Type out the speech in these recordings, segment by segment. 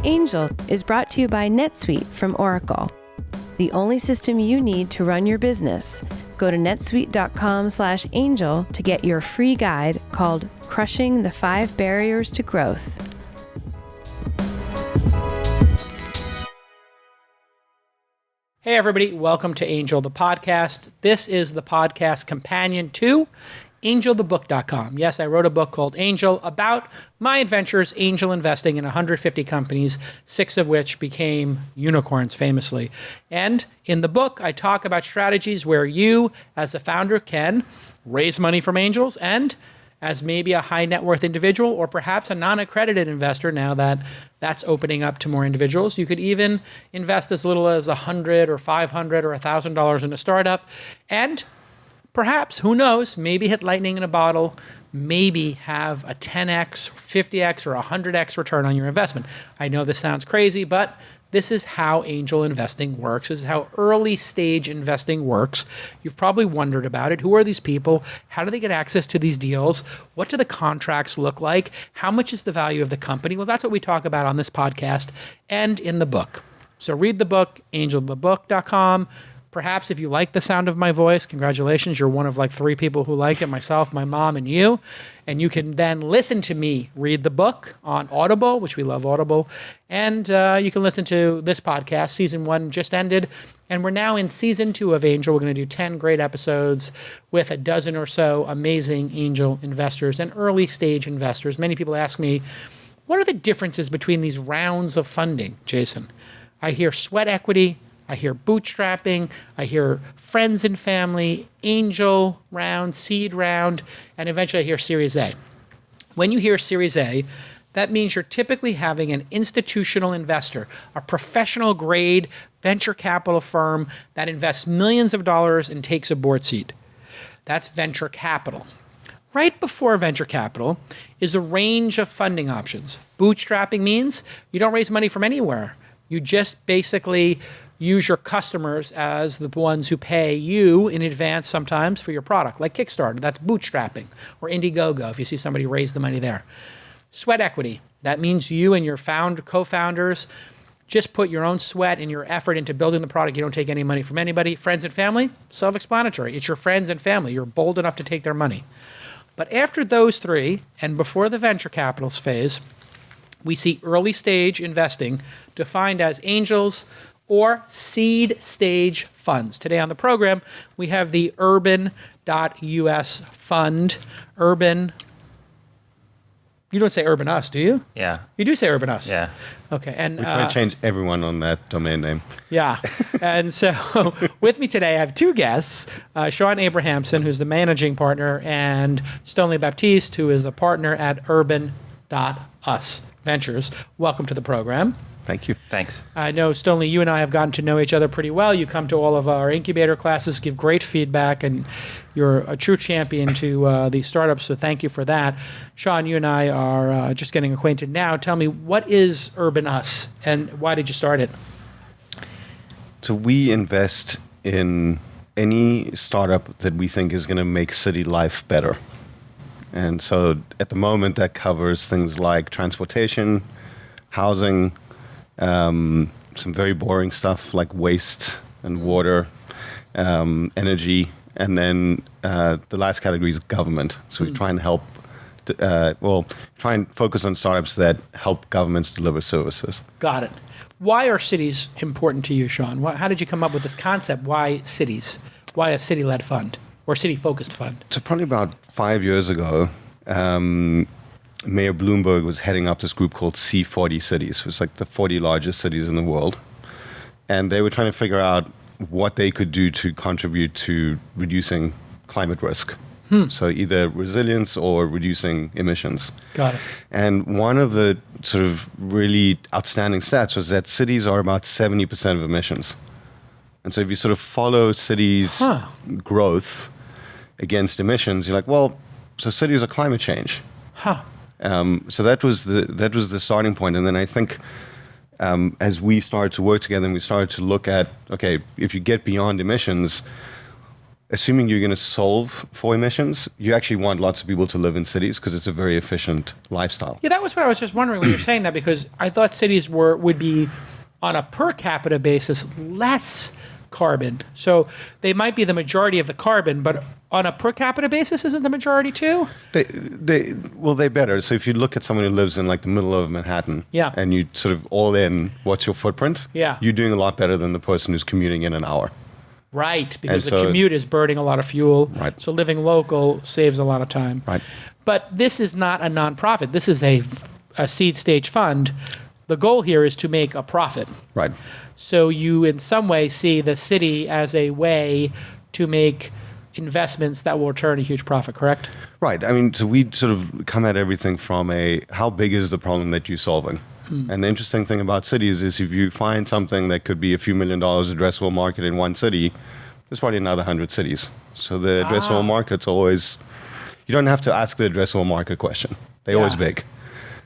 Angel is brought to you by Netsuite from Oracle, the only system you need to run your business. Go to netsuite.com/angel to get your free guide called Crushing the 5 Barriers to Growth. Hey everybody, welcome to Angel the Podcast. This is the podcast companion to angelthebook.com. Yes, I wrote a book called Angel about my adventures angel investing in 150 companies, 6 of which became unicorns famously. And in the book, I talk about strategies where you, as a founder, can raise money from angels, and as maybe a high net worth individual or perhaps a non-accredited investor, now that that's opening up to more individuals, you could even invest as little as $100 or $500 or $1,000 in a startup, and perhaps, who knows, maybe hit lightning in a bottle, maybe have a 10x, 50x, or 100x return on your investment. I know this sounds crazy, but this is how angel investing works. This is how early stage investing works. You've probably wondered about it. Who are these people? How do they get access to these deals? What do the contracts look like? How much is the value of the company? Well, that's what we talk about on this podcast and in the book. So read the book, angelthebook.com. Perhaps if you like the sound of my voice, congratulations, you're one of like 3 people who like it, myself, my mom, and you. And you can then listen to me read the book on Audible, which we love Audible. And you can listen to this podcast. Season 1 just ended. And we're now in Season 2 of Angel. We're going to do 10 great episodes with a dozen or so amazing angel investors and early stage investors. Many people ask me, what are the differences between these rounds of funding, Jason? I hear sweat equity, I hear bootstrapping, I hear friends and family, angel round, seed round, and eventually I hear Series A. When you hear Series A, that means you're typically having an institutional investor, a professional grade venture capital firm that invests millions of dollars and takes a board seat. That's venture capital. Right before venture capital is a range of funding options. Bootstrapping means you don't raise money from anywhere. You just basically use your customers as the ones who pay you in advance sometimes for your product, like Kickstarter. That's bootstrapping. Or Indiegogo, if you see somebody raise the money there. Sweat equity. That means you and your co-founders just put your own sweat and your effort into building the product. You don't take any money from anybody. Friends and family, self-explanatory. It's your friends and family. You're bold enough to take their money. But after those 3, and before the venture capitalist phase, we see early stage investing defined as angels or seed stage funds. Today on the program, we have the Urban.us fund. Urban. You don't say Urban Us, do you? Yeah. You do say Urban Us? Yeah. Okay. And we try to change everyone on that domain name. Yeah. And so with me today, I have 2 guests, Shaun Abrahamson, who's the managing partner, and Stonely Baptiste, who is a partner at Urban.us Ventures. Welcome to the program. Thank you. Thanks. I know, Stonely, you and I have gotten to know each other pretty well. You come to all of our incubator classes, give great feedback, and you're a true champion to these startups, so thank you for that. Shaun, you and I are just getting acquainted now. Tell me, what is Urban Us, and why did you start it? So we invest in any startup that we think is going to make city life better. And so at the moment, that covers things like transportation, housing, some very boring stuff like waste and water, energy, and then the last category is government. So we try and help, try and focus on startups that help governments deliver services. Got it. Why are cities important to you, Shaun? How did you come up with this concept? Why cities? Why a city-led fund or city-focused fund? So probably about 5 years ago, Mayor Bloomberg was heading up this group called C40 Cities. It was like the 40 largest cities in the world. And they were trying to figure out what they could do to contribute to reducing climate risk. So either resilience or reducing emissions. Got it. And one of the sort of really outstanding stats was that cities are about 70% of emissions. And so if you sort of follow cities' growth against emissions, you're like, well, so cities are climate change. So that was the starting point. And then I think as we started to work together and we started to look at, okay, if you get beyond emissions, assuming you're going to solve for emissions, you actually want lots of people to live in cities because it's a very efficient lifestyle. Yeah, that was what I was just wondering when you're saying that, because I thought cities would be, on a per capita basis, less carbon. So they might be the majority of the carbon, but on a per capita basis, isn't the majority too? They're better. So if you look at someone who lives in like the middle of Manhattan, Yeah. and you sort of all in, what's your footprint? Yeah. You're doing a lot better than the person who's commuting in an hour. Right, because And the so- commute is burning a lot of fuel. Right. So living local saves a lot of time. Right. But this is not a nonprofit. This is a seed stage fund. The goal here is to make a profit. Right. So you, in some way, see the city as a way to make investments that will return a huge profit, correct? Right. I mean, so we sort of come at everything from how big is the problem that you're solving? And the interesting thing about cities is if you find something that could be a few $1 million addressable market in one city, there's probably another 100 cities. So the addressable market's always, you don't have to ask the addressable market question. They're always big.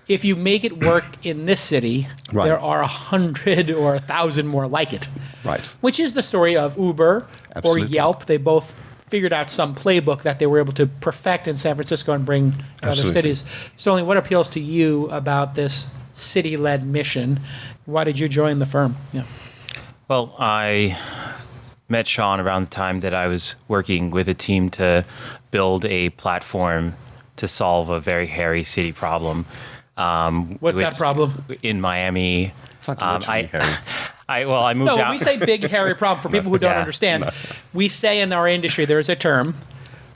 If you make it work in this city, Right. there are 100 or 1,000 more like it. Right. Which is the story of Uber Absolutely. or Yelp. They both figured out some playbook that they were able to perfect in San Francisco and bring to other Absolutely. cities. Stonely, what appeals to you about this city-led mission? Why did you join the firm? Yeah. Well, I met Shaun around the time that I was working with a team to build a platform to solve a very hairy city problem. What's that problem? In Miami? It's not literally hairy. I moved No, out. when we say big, hairy problem, for people who don't Yeah. understand, we say in our industry there is a term,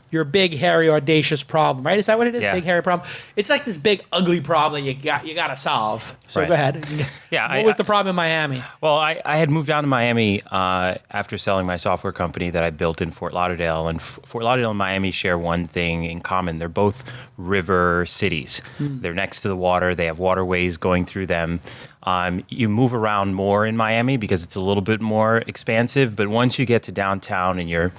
your big, hairy, audacious problem, right? Is that what it is? Yeah. Big, hairy problem? It's like this big, ugly problem you got to solve. So Right. go ahead. Yeah, What was the problem in Miami? Well, I had moved down to Miami after selling my software company that I built in Fort Lauderdale. And Fort Lauderdale and Miami share one thing in common. They're both river cities. They're next to the water. They have waterways going through them. You move around more in Miami because it's a little bit more expansive. But once you get to downtown and you're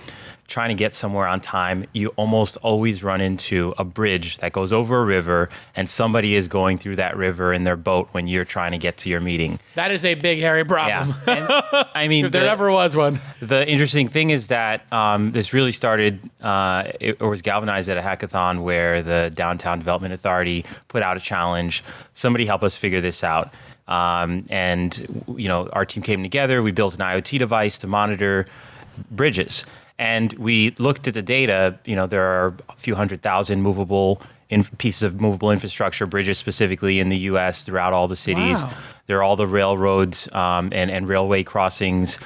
trying to get somewhere on time, you almost always run into a bridge that goes over a river, and somebody is going through that river in their boat when you're trying to get to your meeting. That is a big, hairy problem. Yeah. And, I mean, If there ever was one. the interesting thing is that this really started or was galvanized at a hackathon where the Downtown Development Authority put out a challenge. Somebody help us figure this out. And our team came together. We built an IoT device to monitor bridges. And we looked at the data. There are a few 100,000 pieces of movable infrastructure, bridges specifically in the U.S. throughout all the cities. Wow. There are all the railroads and railway crossings.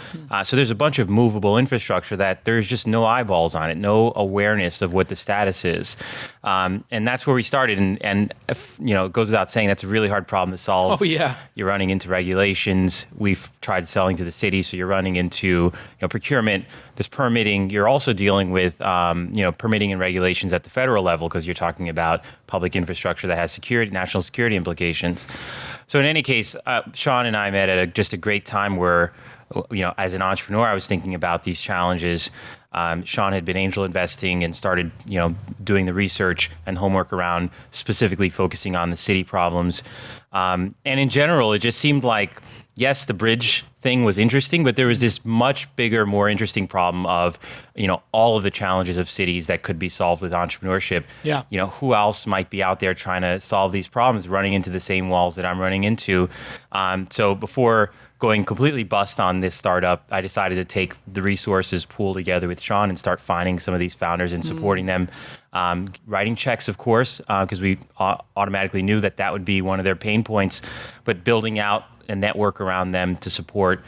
So there's a bunch of movable infrastructure that there's just no eyeballs on it, no awareness of what the status is. And that's where we started. And it goes without saying, that's a really hard problem to solve. Oh, yeah. You're running into regulations. We've tried selling to the city, so you're running into procurement. There's permitting. You're also dealing with permitting and regulations at the federal level because you're talking about public infrastructure that has national security implications. So in any case, Shaun and I met at just a great time where, as an entrepreneur, I was thinking about these challenges. Shaun had been angel investing and started, doing the research and homework around specifically focusing on the city problems. And in general, it just seemed like, yes, the bridge thing was interesting, but there was this much bigger, more interesting problem of, all of the challenges of cities that could be solved with entrepreneurship. Yeah. Who else might be out there trying to solve these problems, running into the same walls that I'm running into? So before going completely bust on this startup, I decided to take the resources pool together with Shaun and start finding some of these founders and supporting them. Writing checks, of course, because we automatically knew that would be one of their pain points, but building out a network around them to support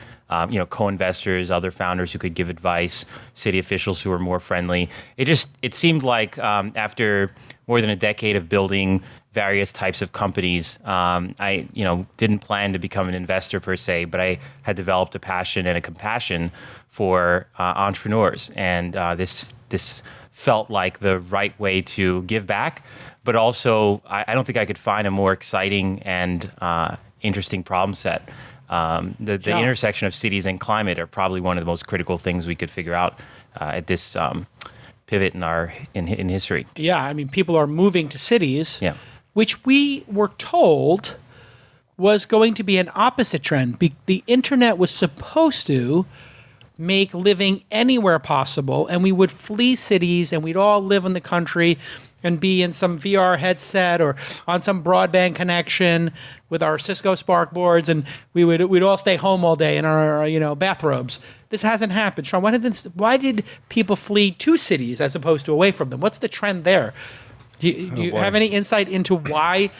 co-investors, other founders who could give advice, city officials who are more friendly. It seemed like after more than a decade of building various types of companies, I didn't plan to become an investor per se, but I had developed a passion and a compassion for entrepreneurs, and this felt like the right way to give back. But also, I don't think I could find a more exciting and interesting problem set. The intersection of cities and climate are probably one of the most critical things we could figure out at this pivot in history. Yeah, I mean, people are moving to cities, Yeah. which we were told was going to be an opposite trend. The internet was supposed to make living anywhere possible, and we would flee cities, and we'd all live in the country and be in some VR headset or on some broadband connection with our Cisco Spark boards, and we'd all stay home all day in our bathrobes. This hasn't happened. Shaun, why did people flee to cities as opposed to away from them? What's the trend there? Do you have any insight into why?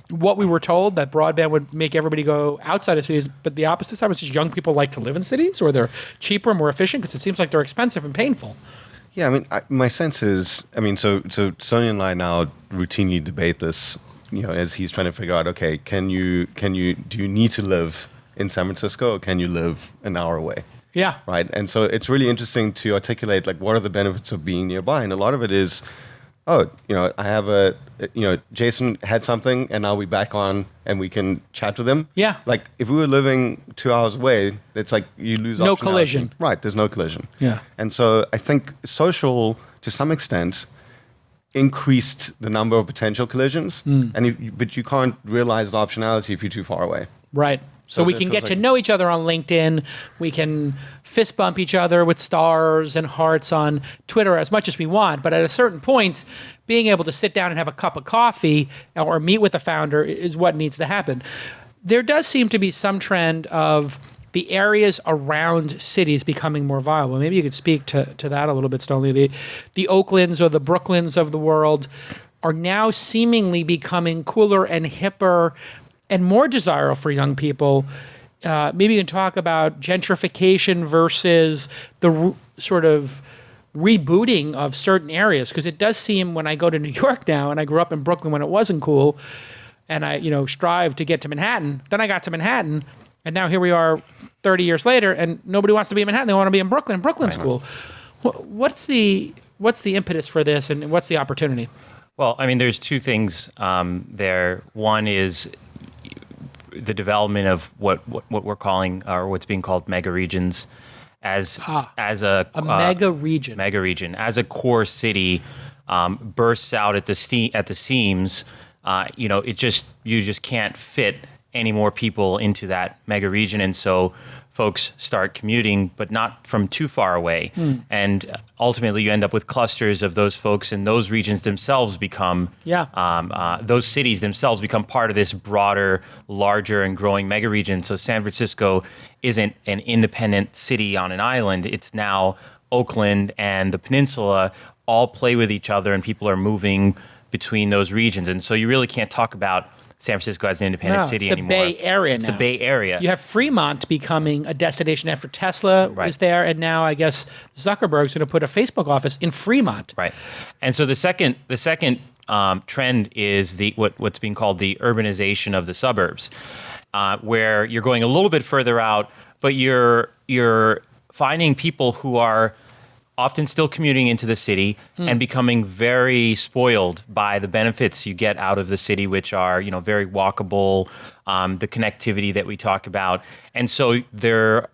What we were told, that broadband would make everybody go outside of cities, but the opposite side was just young people like to live in cities, or they're cheaper, more efficient, because it seems like they're expensive and painful. Yeah, I mean, my sense is, so Stonly and I now routinely debate this, as he's trying to figure out, okay, do you need to live in San Francisco, or can you live an hour away? Yeah. Right. And so it's really interesting to articulate, like, what are the benefits of being nearby? And a lot of it is, I have Jason had something, and now we're back on, and we can chat with him. Yeah. Like, if we were living 2 hours away, it's like you lose no optionality. Collision. Right, there's no collision. Yeah. And so I think social, to some extent, increased the number of potential collisions, but you can't realize the optionality if you're too far away. Right. So we can get to know each other on LinkedIn. We can fist bump each other with stars and hearts on Twitter as much as we want. But at a certain point, being able to sit down and have a cup of coffee or meet with the founder is what needs to happen. There does seem to be some trend of the areas around cities becoming more viable. Maybe you could speak to that a little bit, Stonely. The Oaklands or the Brooklyns of the world are now seemingly becoming cooler and hipper and more desirable for young people. Maybe you can talk about gentrification versus the sort of rebooting of certain areas, because it does seem, when I go to New York now, and I grew up in Brooklyn when it wasn't cool, and I strive to get to Manhattan. Then I got to Manhattan, and now here we are 30 years later, and nobody wants to be in Manhattan. They want to be in Brooklyn. Brooklyn's cool. What's the impetus for this, and what's the opportunity? Well, I mean, there's two things there. One is the development of what we're calling, or what's being called, megaregions, as a mega region. Megaregion as a core city bursts out at the seams. You just can't fit any more people into that mega region, and so folks start commuting, but not from too far away. And ultimately, you end up with clusters of those folks, and those regions themselves become, those cities themselves become part of this broader, larger, and growing mega region. So San Francisco isn't an independent city on an island. It's now Oakland and the peninsula all play with each other, and people are moving between those regions. And so you really can't talk about San Francisco as an independent city anymore. It's the Bay Area now. It's the Bay Area. You have Fremont becoming a destination after Tesla was there, and now I guess Zuckerberg's going to put a Facebook office in Fremont. Right. And so the second trend is what's being called the urbanization of the suburbs, where you're going a little bit further out, but you're finding people who are often still commuting into the city and becoming very spoiled by the benefits you get out of the city, which are, very walkable, the connectivity that we talk about. And so there's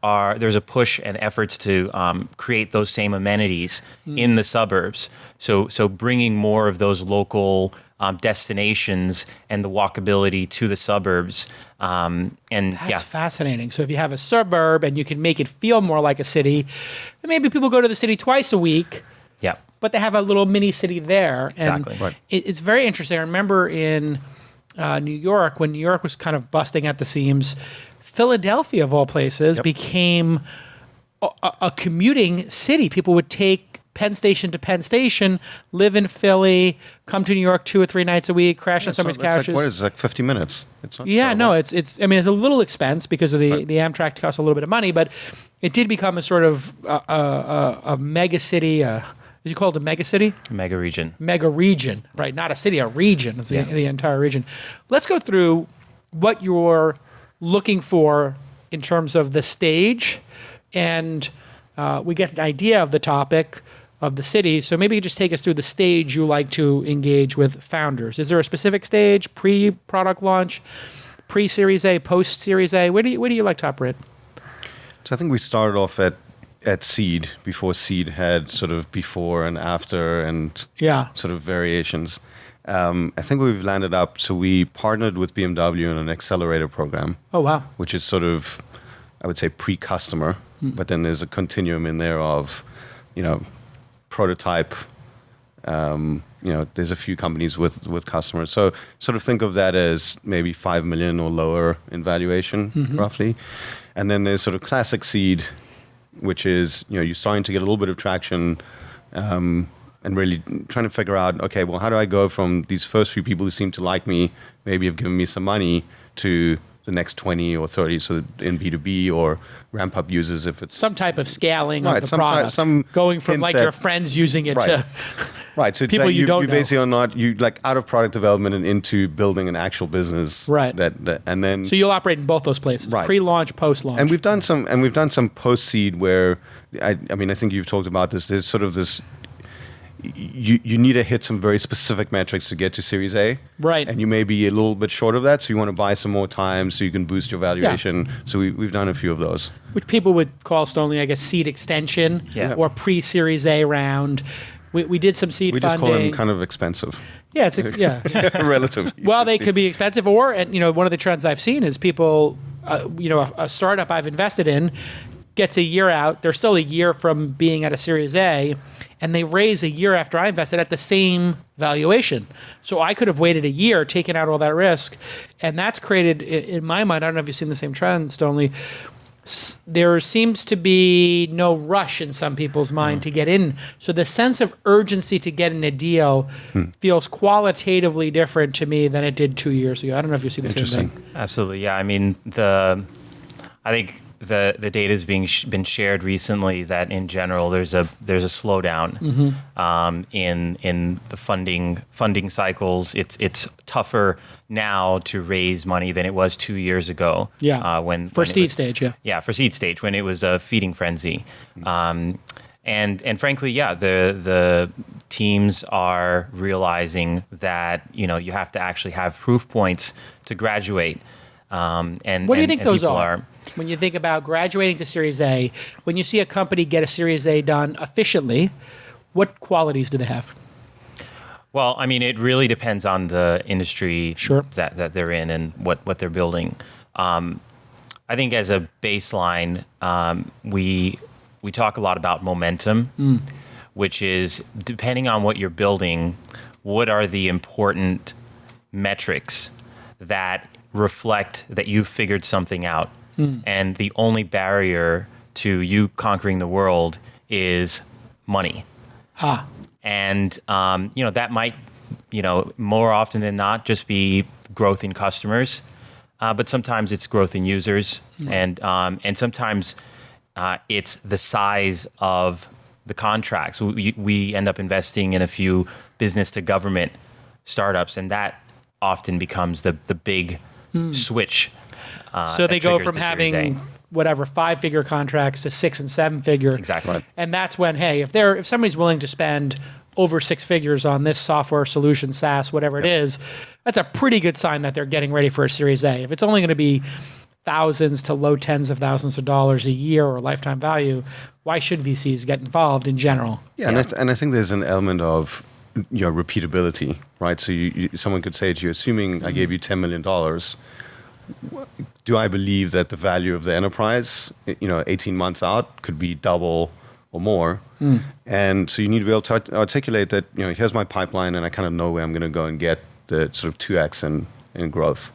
a push and efforts to create those same amenities in the suburbs. So bringing more of those local destinations and the walkability to the suburbs. That's fascinating. So if you have a suburb and you can make it feel more like a city, then maybe people go to the city twice a week. Yeah. But they have a little mini city there. Exactly. And it's very interesting. I remember in New York, when New York was kind of busting at the seams, Philadelphia, of all places, became a commuting city. People would take Penn Station to Penn Station, live in Philly, come to New York 2 or 3 nights a week, crash on somebody's couches. It's like 50 minutes. It's not it's a little expense because of the Amtrak costs a little bit of money, but it did become a sort of a mega city. Did you call it a mega city? Mega region. Mega region, right? Not a city, a region. It's the entire region. Let's go through what you're looking for in terms of the stage, and we get an idea of the topic of the city. So maybe you just take us through the stage you like to engage with founders. Is there a specific stage, pre-product launch, pre-Series A, post-Series A? Where do you like to operate? So I think we started off at seed, before seed had sort of before and after and sort of variations. I think we've landed up, so we partnered with BMW in an accelerator program. Oh, wow. Which is sort of, I would say, pre-customer. but then there's a continuum in there of, prototype. There's a few companies with customers. So sort of think of that as maybe 5 million or lower in valuation, roughly. And then there's sort of classic seed, which is, you're starting to get a little bit of traction and really trying to figure out, okay, well, how do I go from these first few people who seem to like me, maybe have given me some money, to the next 20 or 30, so in B2B or ramp up users if it's... Some type of scaling of the some product. Going from like your friends using it to right. So people like you don't you know. basically are not, you like out of product development and into building an actual business. Right. And then... So you'll operate in both those places, right. Pre-launch, post-launch. And we've done some post-seed where, I mean, I think you've talked about this, there's sort of this... You need to hit some very specific metrics to get to Series A. Right. And you may be a little bit short of that, so you want to buy some more time so you can boost your valuation. Yeah. So we've done a few of those. Which people would call Stonely, I guess, seed extension or pre-Series A round. We did some seed funding. We just call them kind of expensive. Yeah, it's relatively. Well, they could be expensive, one of the trends I've seen is people, a startup I've invested in gets a year out. They're still a year from being at a Series A, and they raise a year after I invested at the same valuation. So I could have waited a year, taken out all that risk, and that's created, in my mind, I don't know if you've seen the same trend, Stonely, there seems to be no rush in some people's mind to get in. So the sense of urgency to get in a deal feels qualitatively different to me than it did 2 years ago. I don't know if you see the same thing. Absolutely, yeah. I mean, I think the data has been shared recently that in general there's a slowdown in the funding cycles. It's tougher now to raise money than it was 2 years ago. Yeah. For seed stage, yeah. Yeah, for seed stage when it was a feeding frenzy, and frankly, yeah, the teams are realizing that you have to actually have proof points to graduate. And what do you think those are? When you think about graduating to Series A, when you see a company get a Series A done efficiently, what qualities do they have? Well, I mean, it really depends on the industry Sure. that they're in and what they're building. I think as a baseline, we talk a lot about momentum, which is depending on what you're building, what are the important metrics that reflect that you've figured something out. And the only barrier to you conquering the world is money. And, that might, more often than not just be growth in customers. But sometimes it's growth in users. And sometimes it's the size of the contracts. We end up investing in a few business to government startups, and that often becomes the big switch. So they go from having 5-figure contracts to 6 and 7-figure. Exactly. Right. And that's when, hey, if somebody's willing to spend over 6 figures on this software solution, SaaS, whatever it is, that's a pretty good sign that they're getting ready for a Series A. If it's only going to be thousands to low tens of thousands of dollars a year or lifetime value, why should VCs get involved in general? Yeah. And I think there's an element of repeatability, right? So someone could say to you, assuming I gave you $10 million, do I believe that the value of the enterprise, 18 months out, could be double or more? And so you need to be able to articulate that, here's my pipeline, and I kind of know where I'm going to go and get the sort of 2x in growth.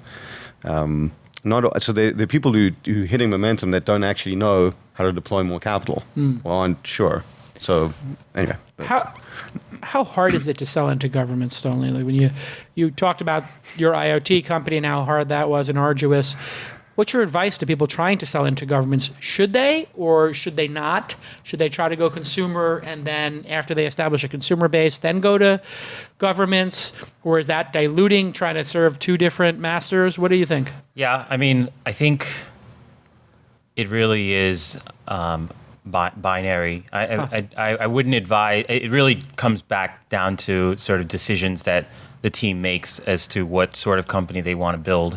So the people who hitting momentum that don't actually know how to deploy more capital or aren't sure. So anyway. How hard is it to sell into governments, Stonely? Like when you talked about your IoT company and how hard that was and arduous. What's your advice to people trying to sell into governments? Should they or should they not? Should they try to go consumer and then after they establish a consumer base, then go to governments? Or is that diluting, trying to serve two different masters? What do you think? Yeah, I mean, I think it really is binary. I wouldn't advise. It really comes back down to sort of decisions that the team makes as to what sort of company they want to build.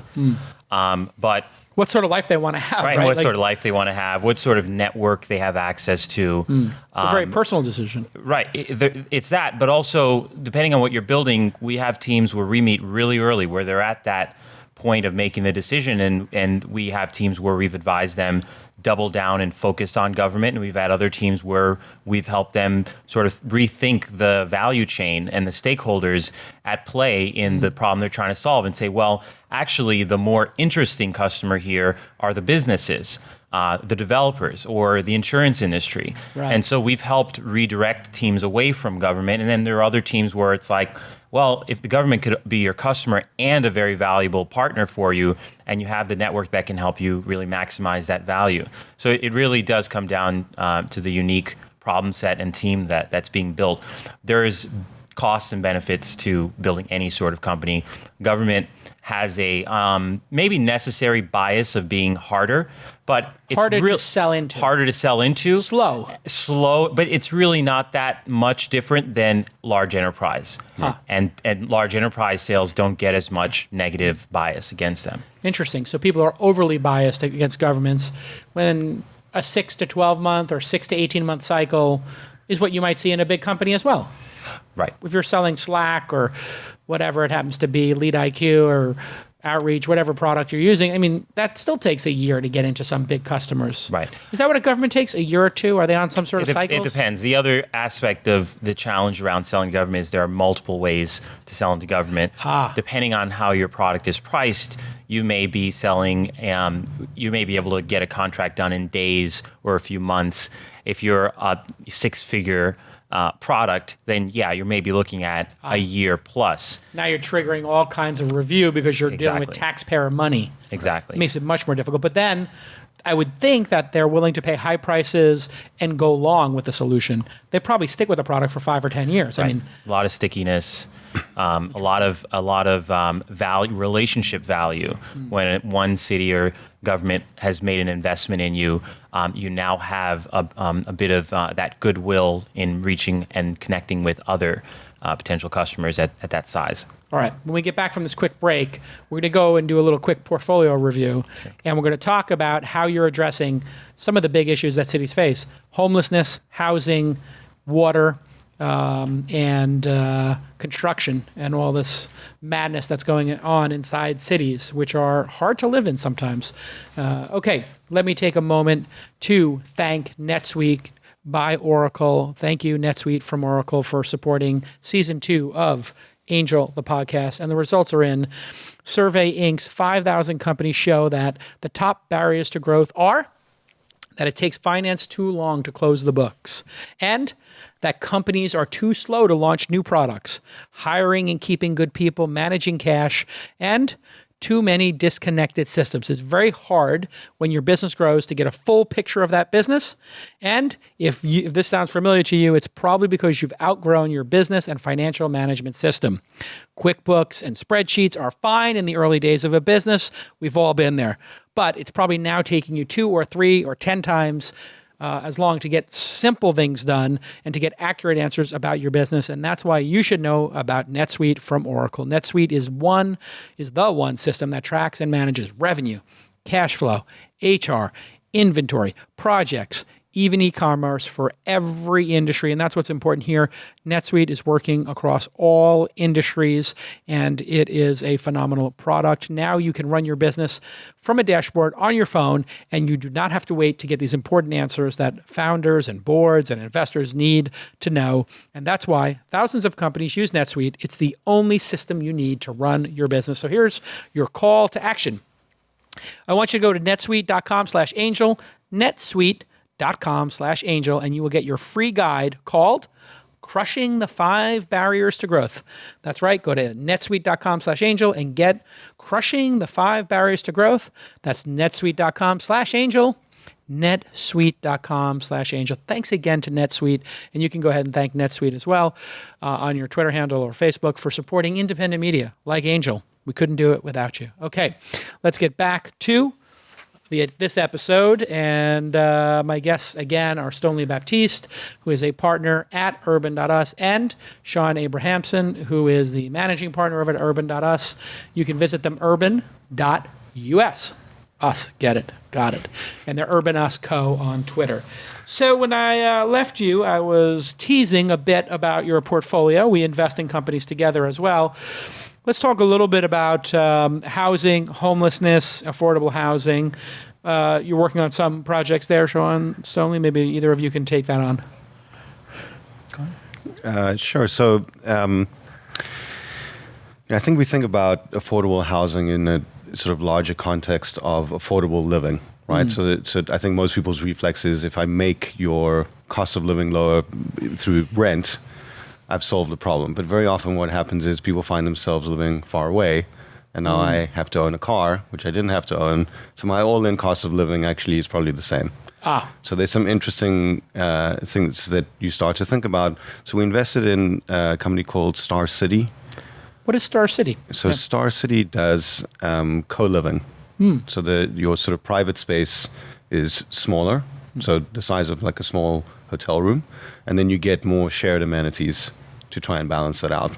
But what sort of life they want to have, right? What sort of life they want to have, what sort of network they have access to. It's a very personal decision. Right. It's that, but also depending on what you're building, we have teams where we meet really early, where they're at that point of making the decision. And we have teams where we've advised them double down and focus on government. And we've had other teams where we've helped them sort of rethink the value chain and the stakeholders at play in the problem they're trying to solve and say, well, actually, the more interesting customer here are the businesses, the developers, or the insurance industry. Right. And so we've helped redirect teams away from government. And then there are other teams where it's like, well, if the government could be your customer and a very valuable partner for you, and you have the network that can help you really maximize that value. So it really does come down to the unique problem set and team that's being built. There's costs and benefits to building any sort of company. Government has a maybe necessary bias of being harder, but it's Harder to sell into. Harder to sell into. Slow, but it's really not that much different than large enterprise. And large enterprise sales don't get as much negative bias against them. Interesting. So people are overly biased against governments when a 6 to 12 month or 6 to 18 month cycle is what you might see in a big company as well. Right. If you're selling Slack or whatever it happens to be, Lead IQ or Outreach, whatever product you're using, I mean, that still takes a year to get into some big customers. Right. Is that what a government takes? A year or two? Are they on some sort of cycles? It depends. The other aspect of the challenge around selling to government is there are multiple ways to sell into government. Depending on how your product is priced, you may be selling, you may be able to get a contract done in days or a few months. If you're a six-figure product, then you're maybe looking at a year plus. Now you're triggering all kinds of review because you're dealing with taxpayer money. Exactly. It makes it much more difficult. But then I would think that they're willing to pay high prices and go long with the solution. They probably stick with the product for 5 or 10 years. Right. I mean, a lot of stickiness, a lot of value, relationship value. When one city or government has made an investment in you, you now have a bit of that goodwill in reaching and connecting with other potential customers at that size. All right. When we get back from this quick break, we're going to go and do a little quick portfolio review, and we're going to talk about how you're addressing some of the big issues that cities face: homelessness, housing, water, and construction, and all this madness that's going on inside cities, which are hard to live in sometimes. Okay, let me take a moment to thank Netsuite by Oracle. Thank you, Netsuite from Oracle, for supporting season 2 of Angel, the podcast. And the results are in. Survey Inc.'s 5,000 companies show that the top barriers to growth are that it takes finance too long to close the books, and that companies are too slow to launch new products, hiring and keeping good people, managing cash, and too many disconnected systems. It's very hard when your business grows to get a full picture of that business. And if this sounds familiar to you, it's probably because you've outgrown your business and financial management system. QuickBooks and spreadsheets are fine in the early days of a business. We've all been there. But it's probably now taking you 2 or 3 or 10 times as long to get simple things done and to get accurate answers about your business. And that's why you should know about NetSuite from Oracle. NetSuite is the one system that tracks and manages revenue, cash flow, HR, inventory, projects, even e-commerce for every industry. And that's what's important here. NetSuite is working across all industries, and it is a phenomenal product. Now you can run your business from a dashboard on your phone, and you do not have to wait to get these important answers that founders and boards and investors need to know. And that's why thousands of companies use NetSuite. It's the only system you need to run your business. So here's your call to action. I want you to go to netsuite.com/angel, netsuite.com/angel, and you will get your free guide called Crushing the 5 Barriers to Growth. That's right. Go to netsuite.com/angel and get Crushing the 5 Barriers to Growth. That's netsuite.com/angel, netsuite.com/angel. Thanks again to NetSuite. And you can go ahead and thank NetSuite as well on your Twitter handle or Facebook for supporting independent media like Angel. We couldn't do it without you. Okay, let's get back to this episode, and my guests again are Stonely Baptiste, who is a partner at Urban.us, and Shaun Abrahamson, who is the managing partner over at Urban.us. You can visit them, urban.us. Us, get it, got it. And they're Urban Us Co. on Twitter. So when I left you, I was teasing a bit about your portfolio. We invest in companies together as well. Let's talk a little bit about housing, homelessness, affordable housing. You're working on some projects there, Shaun Stonly. Maybe either of you can take that on. Sure. So I think we think about affordable housing in a sort of larger context of affordable living, right? So I think most people's reflex is if I make your cost of living lower through rent, I've solved the problem. But very often what happens is people find themselves living far away, and now I have to own a car, which I didn't have to own. So my all-in cost of living actually is probably the same. So there's some interesting things that you start to think about. So we invested in a company called Star City. What is Star City? So Star City does co-living. So your sort of private space is smaller, so the size of like a small hotel room, and then you get more shared amenities to try and balance that out.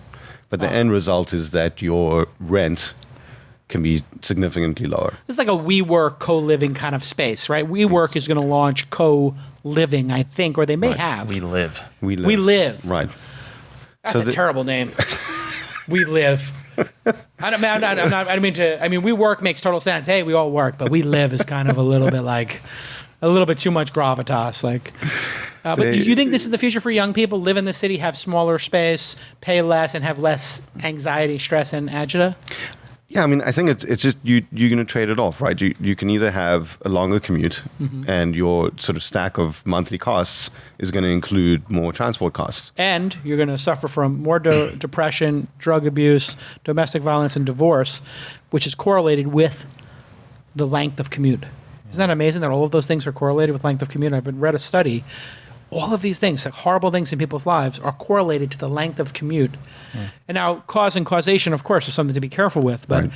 But the end result is that your rent can be significantly lower. This is like a WeWork co-living kind of space, right? WeWork is going to launch co-living, I think, or they may have. We live. We live. Right. That's a terrible name. We live. I mean, we work makes total sense. Hey, we all work, but we live is kind of a little bit like a little bit too much gravitas. Like, but do you think this is the future for young people? Live in the city, have smaller space, pay less, and have less anxiety, stress, and agita? Yeah, I mean, I think it's just you're going to trade it off, right? You can either have a longer commute, and your sort of stack of monthly costs is going to include more transport costs, and you're going to suffer from more depression, drug abuse, domestic violence, and divorce, which is correlated with the length of commute. Isn't that amazing that all of those things are correlated with length of commute? I've read a study. All of these things, like horrible things in people's lives, are correlated to the length of commute. And now, cause and causation, of course, is something to be careful with, but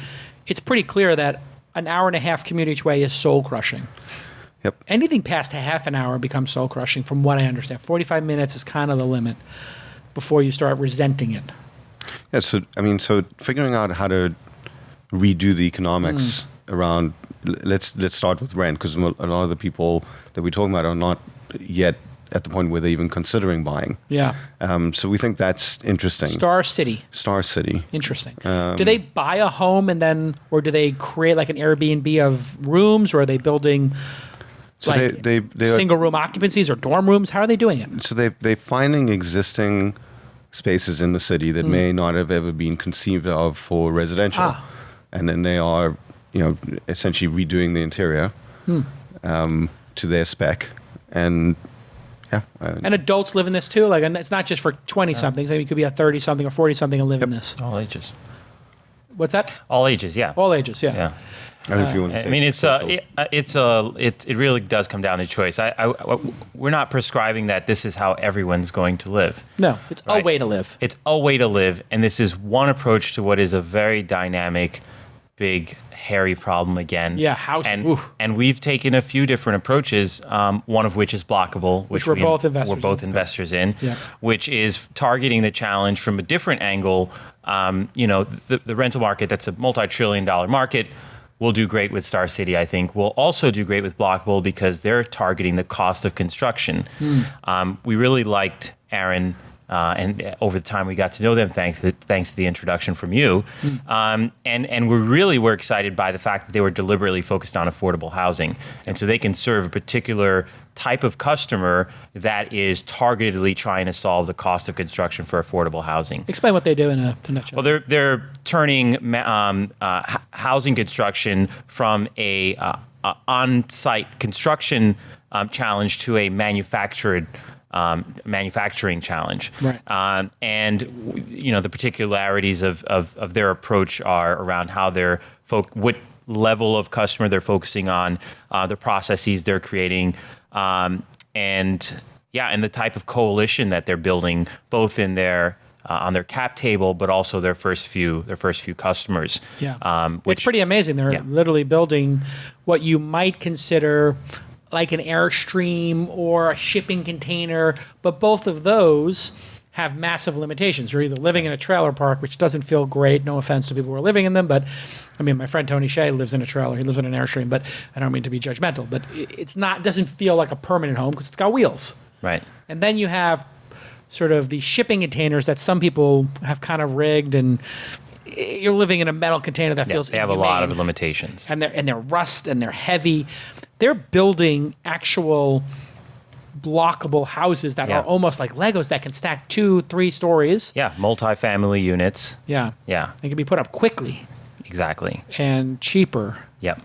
it's pretty clear that an hour and a half commute each way is soul-crushing. Yep. Anything past a half an hour becomes soul-crushing, from what I understand. 45 minutes is kind of the limit before you start resenting it. Yeah, so figuring out how to redo the economics around, let's start with rent, because a lot of the people that we're talking about are not yet at the point where they're even considering buying. Yeah. So we think that's interesting. Star City. Interesting. Do they buy a home or do they create like an Airbnb of rooms, or are they building they single room occupancies or dorm rooms? How are they doing it? So they're finding existing spaces in the city that may not have ever been conceived of for residential. And then they are, essentially redoing the interior to their spec. And yeah. And adults live in this too? Like, and it's not just for 20-somethings. I mean, it could be a 30-something or 40-something and live in this. All ages. What's that? All ages, yeah. All ages, yeah. Yeah. If you want to it really does come down to choice. We're not prescribing that this is how everyone's going to live. No, it's a way to live. It's a way to live, and this is one approach to what is a very dynamic, big, hairy problem again. Yeah, housing. And we've taken a few different approaches, one of which is Blockable, which we're both investors in, which is targeting the challenge from a different angle. The rental market, that's a multi-trillion-dollar market, will do great with Star City, I think. Will also do great with Blockable because they're targeting the cost of construction. We really liked Aaron, and over the time we got to know them thanks to the introduction from you. And we're excited by the fact that they were deliberately focused on affordable housing. And so they can serve a particular type of customer that is targetedly trying to solve the cost of construction for affordable housing. Explain what they do in a nutshell. Well, they're turning housing construction from a on-site construction challenge to a manufacturing challenge. Right. And the particularities of their approach are around how they're what level of customer they're focusing on, the processes they're creating, and the type of coalition that they're building, both in their on their cap table, but also their first few customers. Yeah, it's pretty amazing. They're literally building what you might consider like an Airstream or a shipping container, but both of those have massive limitations. You're either living in a trailer park, which doesn't feel great, no offense to people who are living in them, but I mean, my friend Tony Shea lives in a trailer, he lives in an Airstream, but I don't mean to be judgmental, but doesn't feel like a permanent home because it's got wheels. Right. And then you have sort of the shipping containers that some people have kind of rigged, and you're living in a metal container that feels they have a lot of limitations. And they're rust and they're heavy. They're building actual blockable houses that are almost like Legos that can stack 2-3 stories. Yeah, multifamily units. Yeah. Yeah. They can be put up quickly. Exactly. And cheaper. Yep.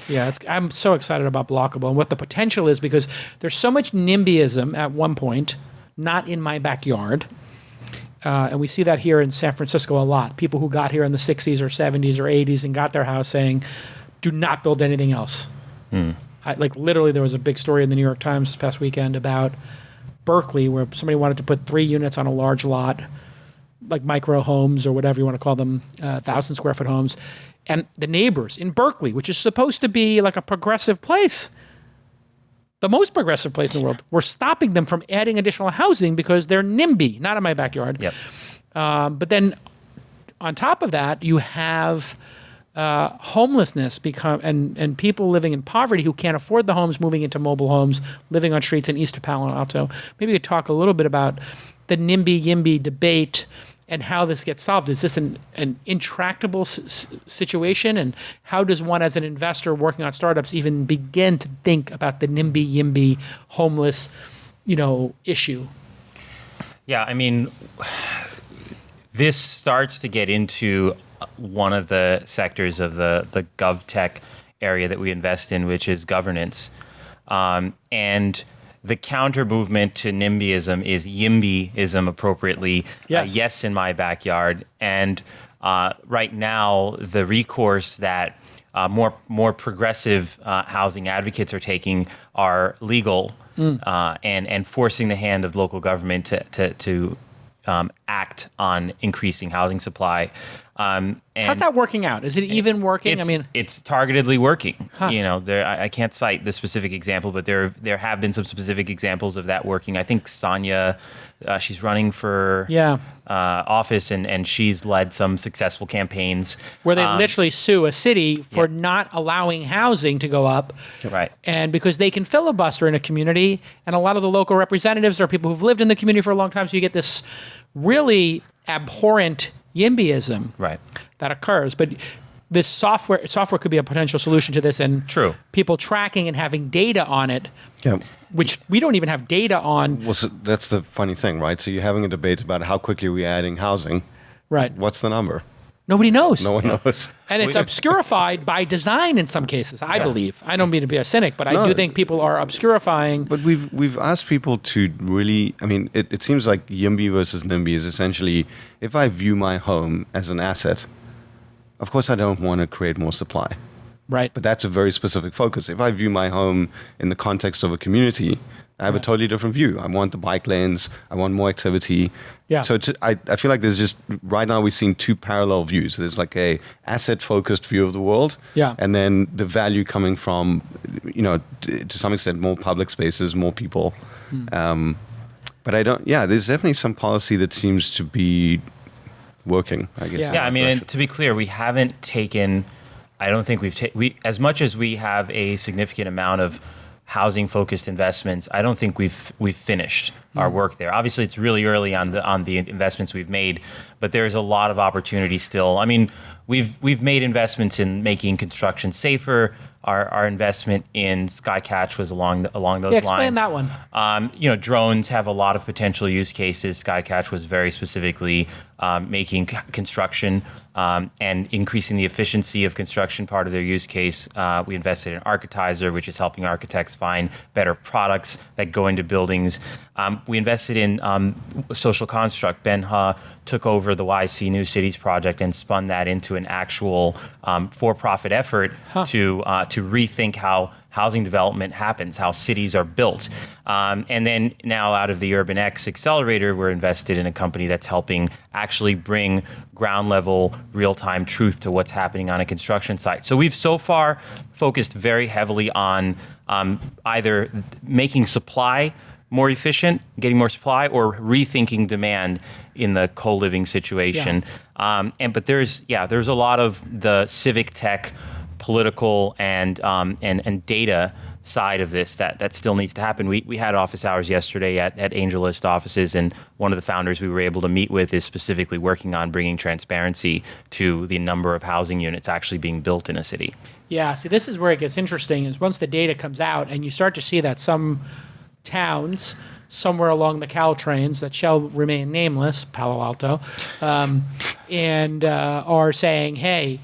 Yeah, I'm so excited about Blockable and what the potential is, because there's so much NIMBYism at one point, not in my backyard. And we see that here in San Francisco a lot. People who got here in the 60s or 70s or 80s and got their house saying, do not build anything else. Literally, there was a big story in the New York Times this past weekend about Berkeley, where somebody wanted to put 3 units on a large lot, like micro homes or whatever you want to call them, 1,000 square foot homes. And the neighbors in Berkeley, which is supposed to be like a progressive place, the most progressive place in the world, were stopping them from adding additional housing because they're NIMBY, not in my backyard. Yep. But then on top of that, you have homelessness and people living in poverty who can't afford the homes, moving into mobile homes, living on streets in east of Palo Alto. Maybe you could talk a little bit about the NIMBY-YIMBY debate and how this gets solved. Is this an intractable situation? And how does one, as an investor working on startups, even begin to think about the NIMBY-YIMBY homeless, issue? Yeah, I mean, this starts to get into one of the sectors of the GovTech area that we invest in, which is governance. And the counter movement to NIMBYism is YIMBYism appropriately. Yes. Yes, in my backyard. And right now, the recourse that more progressive housing advocates are taking are legal and forcing the hand of local government to act on increasing housing supply. And how's that working out? Is it even working? It's targetedly working. I can't cite the specific example, but there have been some specific examples of that working. I think Sonia, she's running for office, and she's led some successful campaigns where they literally sue a city for not allowing housing to go up, right? And because they can filibuster in a community, and a lot of the local representatives are people who've lived in the community for a long time, so you get this really abhorrent YIMBYism that occurs. But this software could be a potential solution to this, and people tracking and having data on it, which we don't even have data on. Well, so that's the funny thing, right? So you're having a debate about how quickly we're adding housing. Right. What's the number? Nobody knows. No one knows. And it's obscurified by design in some cases, I believe. I don't mean to be a cynic, but I do think people are obscurifying. But we've asked people to really, it seems like YIMBY versus NIMBY is essentially, if I view my home as an asset, of course I don't want to create more supply. Right. But that's a very specific focus. If I view my home in the context of a community, I have a totally different view. I want the bike lanes. I want more activity. Yeah. So I feel like there's just, right now we're seeing 2 parallel views. There's like a asset-focused view of the world. Yeah. And then the value coming from, to some extent, more public spaces, more people. But there's definitely some policy that seems to be working, I guess. Yeah, and to be clear, we haven't taken, I don't think as much as we have a significant amount of housing-focused investments, I don't think we've finished our work there. Obviously, it's really early on the investments we've made, but there's a lot of opportunity still. We've made investments in making construction safer. Our investment in Skycatch was along those lines. Explain that one. Drones have a lot of potential use cases. Skycatch was very specifically making construction and increasing the efficiency of construction part of their use case. We invested in Architizer, which is helping architects find better products that go into buildings. We invested in Social Construct. Ben Ha took over the YC New Cities project and spun that into an actual for-profit effort to rethink how housing development happens, how cities are built. And then now out of the Urban X Accelerator, we're invested in a company that's helping actually bring ground level real-time truth to what's happening on a construction site. So we've so far focused very heavily on either making supply more efficient, getting more supply, or rethinking demand in the co-living situation. But there's a lot of the civic tech, political and data side of this that still needs to happen. We had office hours yesterday at AngelList offices, and one of the founders we were able to meet with is specifically working on bringing transparency to the number of housing units actually being built in a city. Yeah, see, this is where it gets interesting, is once the data comes out and you start to see that some towns somewhere along the Caltrains that shall remain nameless, Palo Alto, and are saying, hey,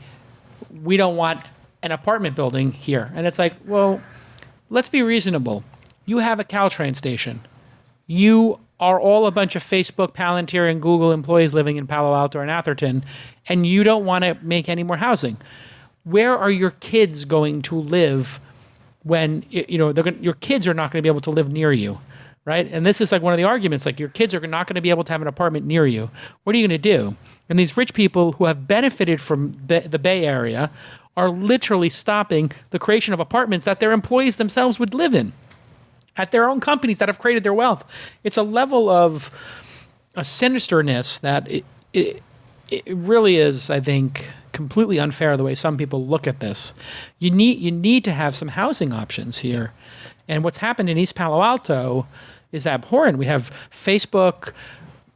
we don't want an apartment building here. And it's like, well, let's be reasonable. You have a Caltrain station. You are all a bunch of Facebook, Palantir, and Google employees living in Palo Alto and Atherton, and you don't want to make any more housing. Where are your kids going to live when, your kids are not going to be able to live near you, right? And this is like one of the arguments, like your kids are not going to be able to have an apartment near you. What are you going to do? And these rich people who have benefited from the Bay Area are literally stopping the creation of apartments that their employees themselves would live in at their own companies that have created their wealth. It's a level of a sinisterness that it really is, I think, completely unfair the way some people look at this. You need to have some housing options here. And what's happened in East Palo Alto is abhorrent. We have Facebook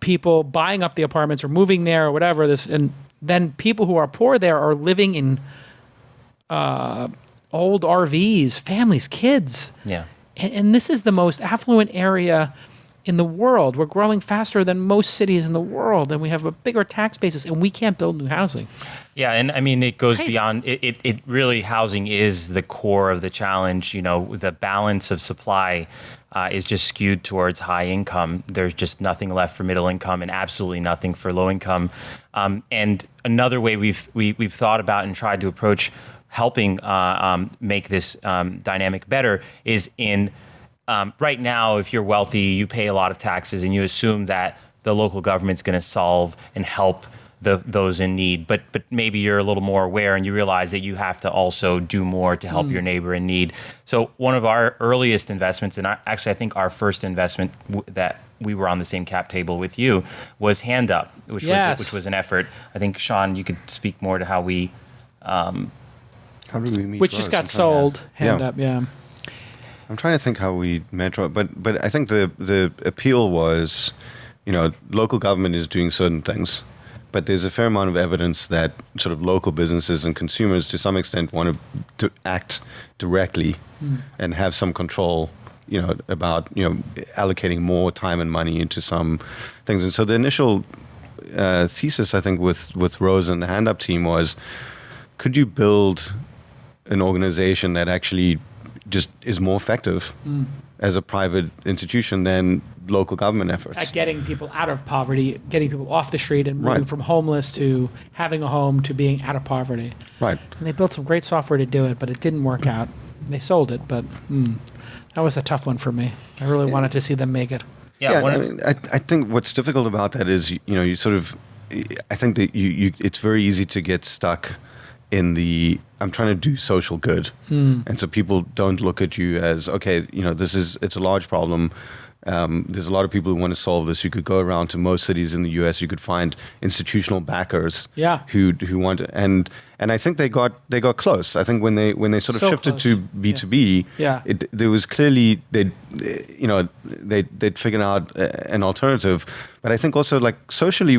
people buying up the apartments or moving there or whatever, and then people who are poor there are living in old RVs, families, kids. Yeah. And this is the most affluent area in the world. We're growing faster than most cities in the world, and we have a bigger tax basis, and we can't build new housing. Yeah, and I mean, it goes beyond, it really, housing is the core of the challenge. The balance of supply is just skewed towards high income. There's just nothing left for middle income and absolutely nothing for low income. And another way we've thought about and tried to approach helping make this dynamic better is in right now, if you're wealthy, you pay a lot of taxes and you assume that the local government's going to solve and help those in need. But maybe you're a little more aware and you realize that you have to also do more to help your neighbor in need. So one of our earliest investments, and I think our first investment that we were on the same cap table with you, was Hand Up, which was an effort. I think, Shaun, you could speak more to how we... how did we meet? Which just got sold. Hand Up, yeah. I'm trying to think how we met, but I think the appeal was, local government is doing certain things, but there's a fair amount of evidence that sort of local businesses and consumers, to some extent, want to act directly and have some control, about allocating more time and money into some things. And so the initial thesis, I think, with Rose and the Hand Up team was, could you build an organization that actually just is more effective as a private institution than local government efforts? At getting people out of poverty, getting people off the street and moving from homeless to having a home to being out of poverty. Right. And they built some great software to do it, but it didn't work out. They sold it, but that was a tough one for me. I really wanted to see them make it. Yeah, I think what's difficult about that is, you sort of, I think that it's very easy to get stuck in the, I'm trying to do social good. And so people don't look at you as, okay, it's a large problem. There's a lot of people who want to solve this. You could go around to most cities in the U.S. You could find institutional backers who want to, and I think they got close. I think when they sort of shifted close to B2B, there was clearly they'd figured out an alternative. But I think also, like, socially,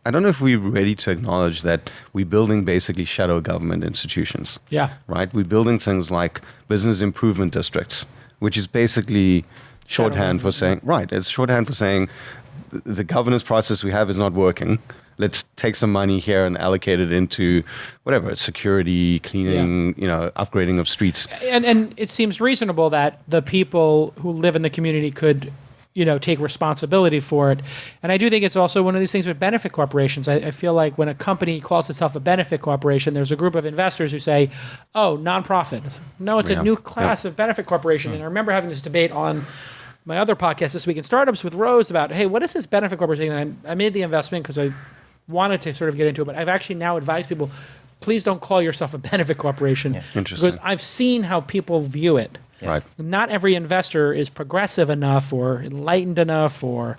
I don't know if we're ready to acknowledge that we're building basically shadow government institutions. Yeah. Right? We're building things like business improvement districts, which is basically shorthand for saying, it's shorthand for saying the governance process we have is not working. Let's take some money here and allocate it into whatever, security, cleaning, upgrading of streets. And it seems reasonable that the people who live in the community could take responsibility for it. And I do think it's also one of these things with benefit corporations. I feel like when a company calls itself a benefit corporation, there's a group of investors who say, oh, nonprofit. No, it's a new class of benefit corporation. And I remember having this debate on my other podcast this week in Startups with Rose about, hey, what is this benefit corporation? And I made the investment because I wanted to sort of get into it, but I've actually now advised people, please don't call yourself a benefit corporation. Interesting. Because I've seen how people view it. Right. Not every investor is progressive enough or enlightened enough, or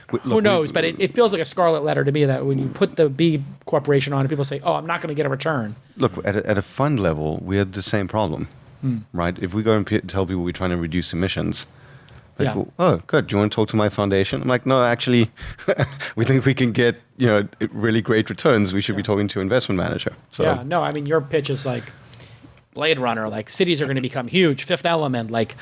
who knows, but it feels like a scarlet letter to me that when you put the B corporation on, people say, oh, I'm not going to get a return. Look, at a fund level, we had the same problem. right? If we go and tell people we're trying to reduce emissions, like, Yeah. oh, good. Do you want to talk to my foundation? I'm like, no, actually, we think we can get really great returns. We should be talking to an investment manager. So Yeah, no, I mean, your pitch is like Blade Runner, like cities are going to become huge, Fifth Element, like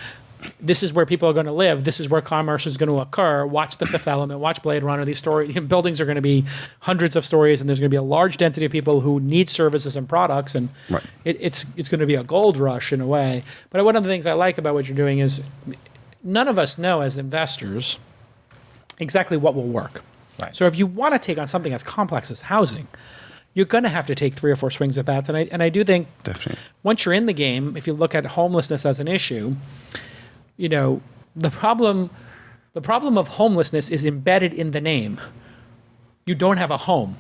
this is where people are going to live. This is where commerce is going to occur. Watch The Fifth Element, watch Blade Runner. These buildings are going to be hundreds of stories, and there's going to be a large density of people who need services and products, and Right. it's going to be a gold rush in a way. But one of the things I like about what you're doing is none of us know as investors exactly what will work. Right. So if you want to take on something as complex as housing, you're going to have to take 3 or 4 swings at bats. And I do think definitely. once you're in the game, if you look at homelessness as an issue, the problem of homelessness is embedded in the name. You don't have a home.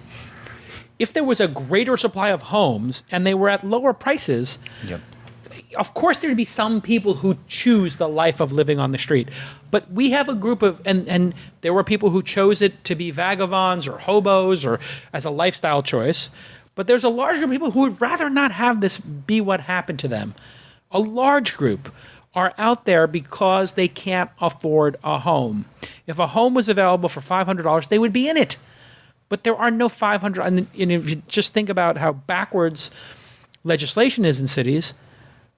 If there was a greater supply of homes and they were at lower prices, Yep. of course there'd be some people who choose the life of living on the street. But we have a group of, and there were people who chose it to be vagabonds or hobos or as a lifestyle choice. But there's a large group of people who would rather not have this be what happened to them. A large group are out there because they can't afford a home. If a home was available for $500, they would be in it. But there are no 500. And if you just think about how backwards legislation is in cities,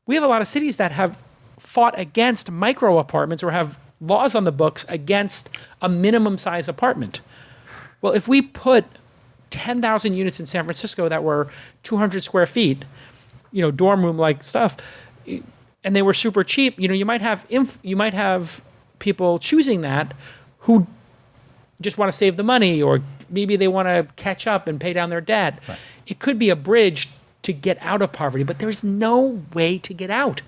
we have a lot of cities that have fought against micro apartments or have laws on the books against a minimum size apartment. Well, if we put 10,000 units in San Francisco that were 200 square feet, dorm room like stuff, and they were super cheap, you might have people choosing that who just want to save the money, or maybe they want to catch up and pay down their debt. Right. It could be a bridge to get out of poverty, but there's no way to get out,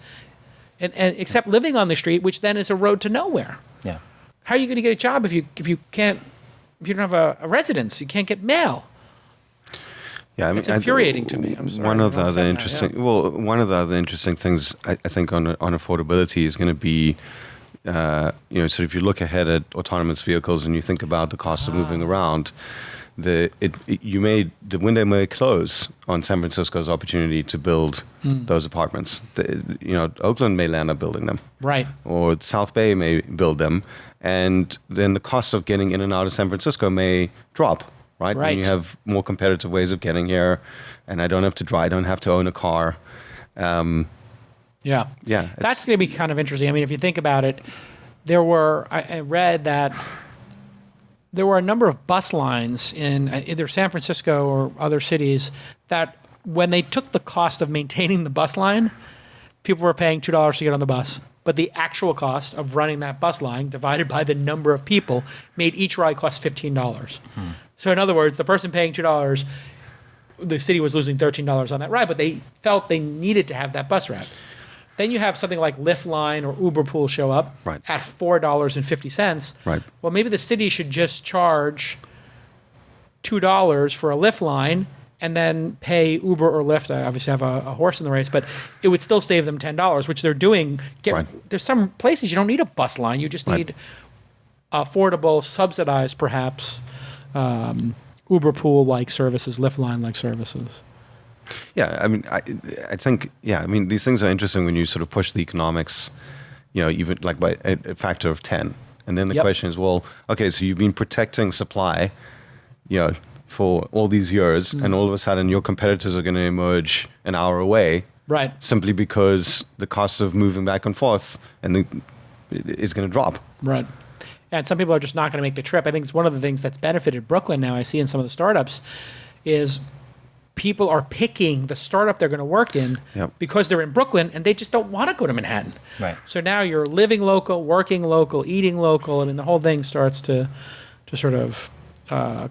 and except living on the street, which then is a road to nowhere. Yeah. How are you going to get a job if you don't have a residence? You can't get mail. Yeah, I mean, It's infuriating to me. I'm sorry. One of the Don't other say interesting, that, one of the other interesting things I think on affordability is going to be, so if you look ahead at autonomous vehicles and you think about the cost of moving around, the window may close on San Francisco's opportunity to build those apartments. Oakland may land up building them, Right. or South Bay may build them, and then the cost of getting in and out of San Francisco may drop. Right? Right. And you have more competitive ways of getting here, and I don't have to drive. I don't have to own a car. Yeah. Yeah, That's going to be kind of interesting. I mean, if you think about it, I read that there were a number of bus lines in either San Francisco or other cities that when they took the cost of maintaining the bus line, people were paying $2 to get on the bus. But the actual cost of running that bus line divided by the number of people made each ride cost $15. So in other words, the person paying $2, the city was losing $13 on that ride, but they felt they needed to have that bus route. Then you have something like Lyft line or Uber Pool show up Right. at $4.50. Right. Well, maybe the city should just charge $2 for a Lyft line and then pay Uber or Lyft. I obviously have a horse in the race, but it would still save them $10, which they're doing. Right. There's some places you don't need a bus line. You just need affordable, subsidized, perhaps, Uber Pool-like services, Lyft line-like services. Yeah, I mean, I think, these things are interesting when you sort of push the economics, even like by a factor of 10. And then the Yep. question is, well, okay, so you've been protecting supply, for all these years, and all of a sudden your competitors are going to emerge an hour away. Right. Simply because the cost of moving back and forth is going to drop. Right. And some people are just not going to make the trip. I think it's one of the things that's benefited Brooklyn now, I see in some of the startups, is people are picking the startup they're going to work in Yep. because they're in Brooklyn and they just don't want to go to Manhattan. Right. So now you're living local, working local, eating local, and then the whole thing starts to sort of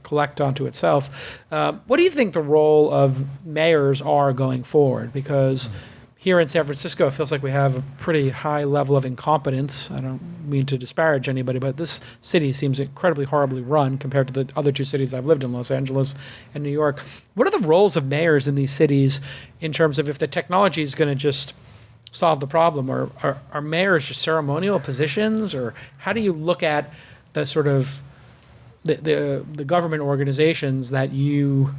collect onto itself. What do you think the role of mayors are going forward? Because here in San Francisco, it feels like we have a pretty high level of incompetence. I don't mean to disparage anybody, but this city seems incredibly horribly run compared to the other two cities I've lived in, Los Angeles and New York. What are the roles of mayors in these cities in terms of if the technology is going to just solve the problem? Or are mayors just ceremonial positions? Or how do you look at the sort of the government organizations that you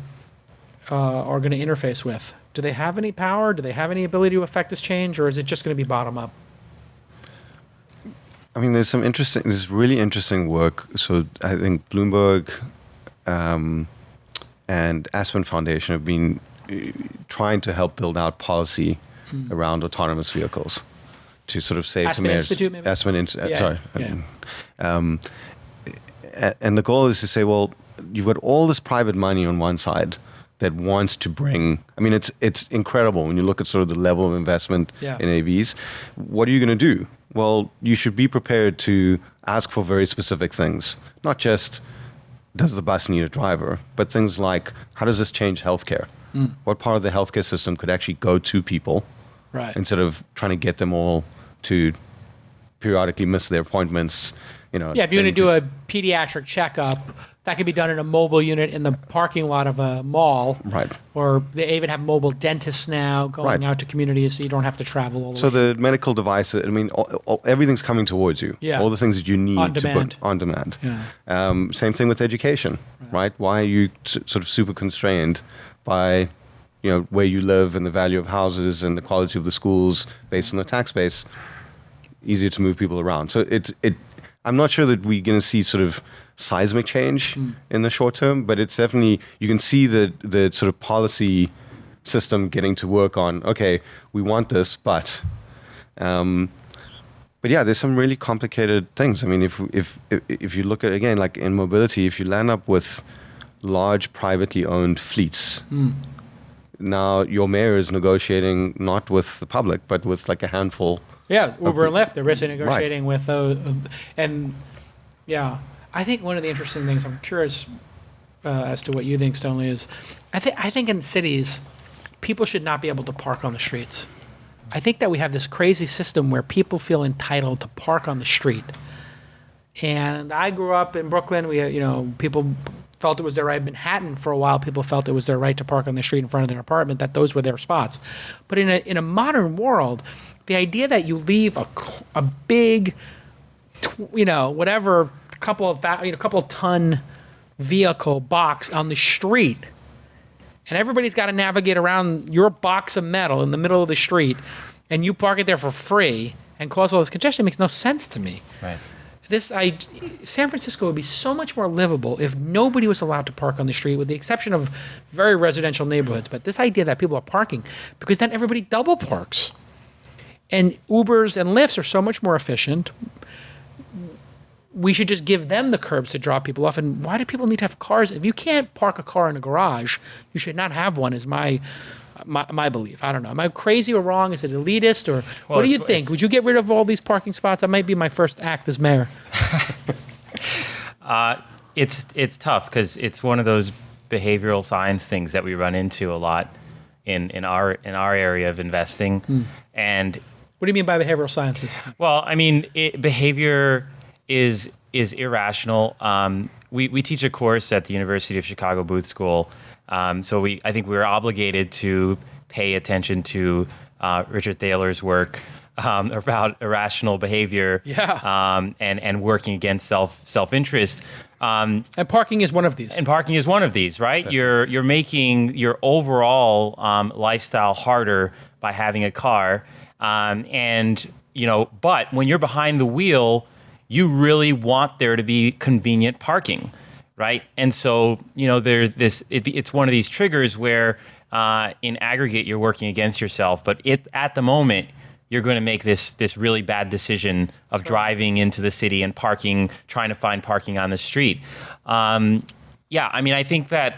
are going to interface with? Do they have any power? Do they have any ability to affect this change, or is it just going to be bottom up? I mean, there's really interesting work. So I think Bloomberg and Aspen Foundation have been trying to help build out policy around autonomous vehicles to sort of save Aspen some Institute, maybe? Sorry. Yeah. And the goal is to say, well, you've got all this private money on one side that wants to bring. I mean, it's incredible when you look at sort of the level of investment in AVs. What are you going to do? Well, you should be prepared to ask for very specific things, not just does the bus need a driver, but things like how does this change healthcare? What part of the healthcare system could actually go to people, Right. instead of trying to get them all to periodically miss their appointments? You know, Yeah, if you're going to do a pediatric checkup, that could be done in a mobile unit in the parking lot of a mall. Right. Or they even have mobile dentists now going out to communities, so you don't have to travel all the So way. the medical devices, I mean, everything's coming towards you. Yeah. All the things that you need On to demand. put on demand. Yeah. Same thing with education, right? Why are you sort of super constrained by, where you live and the value of houses and the quality of the schools based on the tax base? Easier to move people around. So I'm not sure that we're going to see sort of seismic change in the short term, but it's definitely, you can see the sort of policy system getting to work on, okay, we want this, but yeah, there's some really complicated things. I mean, if you look at, again, like in mobility, if you land up with large privately owned fleets, now your mayor is negotiating not with the public, but with like a handful. Yeah, Uber and Lyft, they're basically negotiating with those. And yeah, I think one of the interesting things, I'm curious as to what you think, Stonely, is I think in cities, people should not be able to park on the streets. I think that we have this crazy system where people feel entitled to park on the street. And I grew up in Brooklyn. People felt it was their right. Manhattan, for a while, people felt it was their right to park on the street in front of their apartment, that those were their spots. But in a modern world, the idea that you leave a big, whatever, couple of ton vehicle box on the street, and everybody's got to navigate around your box of metal in the middle of the street, and you park it there for free and cause all this congestion, makes no sense to me. Right. San Francisco would be so much more livable if nobody was allowed to park on the street, with the exception of very residential neighborhoods. But this idea that people are parking, because then everybody double parks. And Ubers and Lyfts are so much more efficient. We should just give them the curbs to drop people off. And why do people need to have cars? If you can't park a car in a garage, you should not have one, is my belief. I don't know. Am I crazy or wrong? Is it elitist? Or what do you think? Would you get rid of all these parking spots? That might be my first act as mayor. It's tough because it's one of those behavioral science things that we run into a lot in our area of investing. And what do you mean by behavioral sciences? Well, I mean, behavior is irrational. We teach a course at the University of Chicago Booth School. So I think we're obligated to pay attention to Richard Thaler's work about irrational behavior, and working against self-interest. And parking is one of these. And parking is one of these, right? Definitely. You're making your overall lifestyle harder by having a car, but when you're behind the wheel, you really want there to be convenient parking. Right. And so, it's one of these triggers where in aggregate, you're working against yourself. But at the moment, you're going to make this really bad decision of driving into the city and trying to find parking on the street. I mean, I think that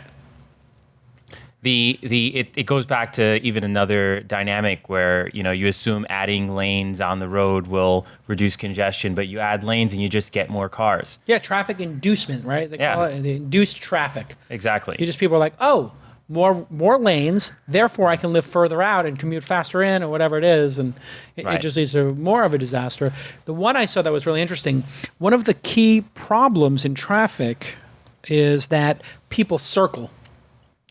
it goes back to even another dynamic where, you assume adding lanes on the road will reduce congestion, but you add lanes and you just get more cars. Yeah, traffic inducement, right? They call it the induced traffic. Exactly. People are like, oh, more lanes, therefore I can live further out and commute faster in, or whatever it is, and it just leads to more of a disaster. The one I saw that was really interesting, one of the key problems in traffic is that people circle.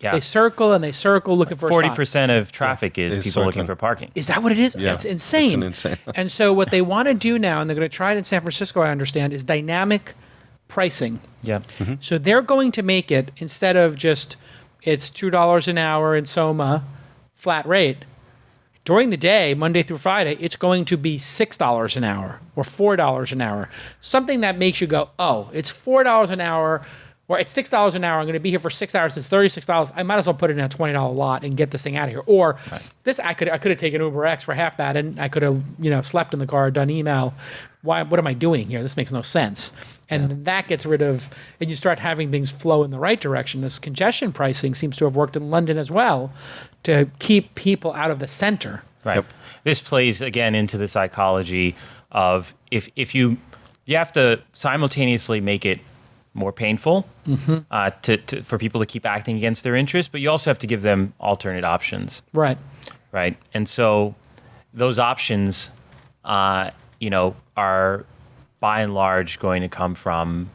Yeah. They circle and they circle looking for a spot. 40% of traffic is people circling. Looking for parking. Is that what it is? Yeah. It's insane. It's insane. And so what they want to do now, and they're going to try it in San Francisco, I understand, is dynamic pricing. Yeah. Mm-hmm. So they're going to make it, instead of just it's $2 an hour in Soma, flat rate. During the day, Monday through Friday, it's going to be $6 an hour or $4 an hour. Something that makes you go, oh, it's $4 an hour or it's $6 an hour. I'm going to be here for 6 hours. It's $36. I might as well put it in a $20 lot and get this thing out of here. Or this, I could have taken Uber X for half that, and I could have slept in the car, done email. What am I doing here? This makes no sense. And that gets rid of, and you start having things flow in the right direction. This congestion pricing seems to have worked in London as well to keep people out of the center. Right. Yep. This plays again into the psychology of if you have to simultaneously make it more painful for people to keep acting against their interests, but you also have to give them alternate options. Right. Right. And so those options, are by and large going to come from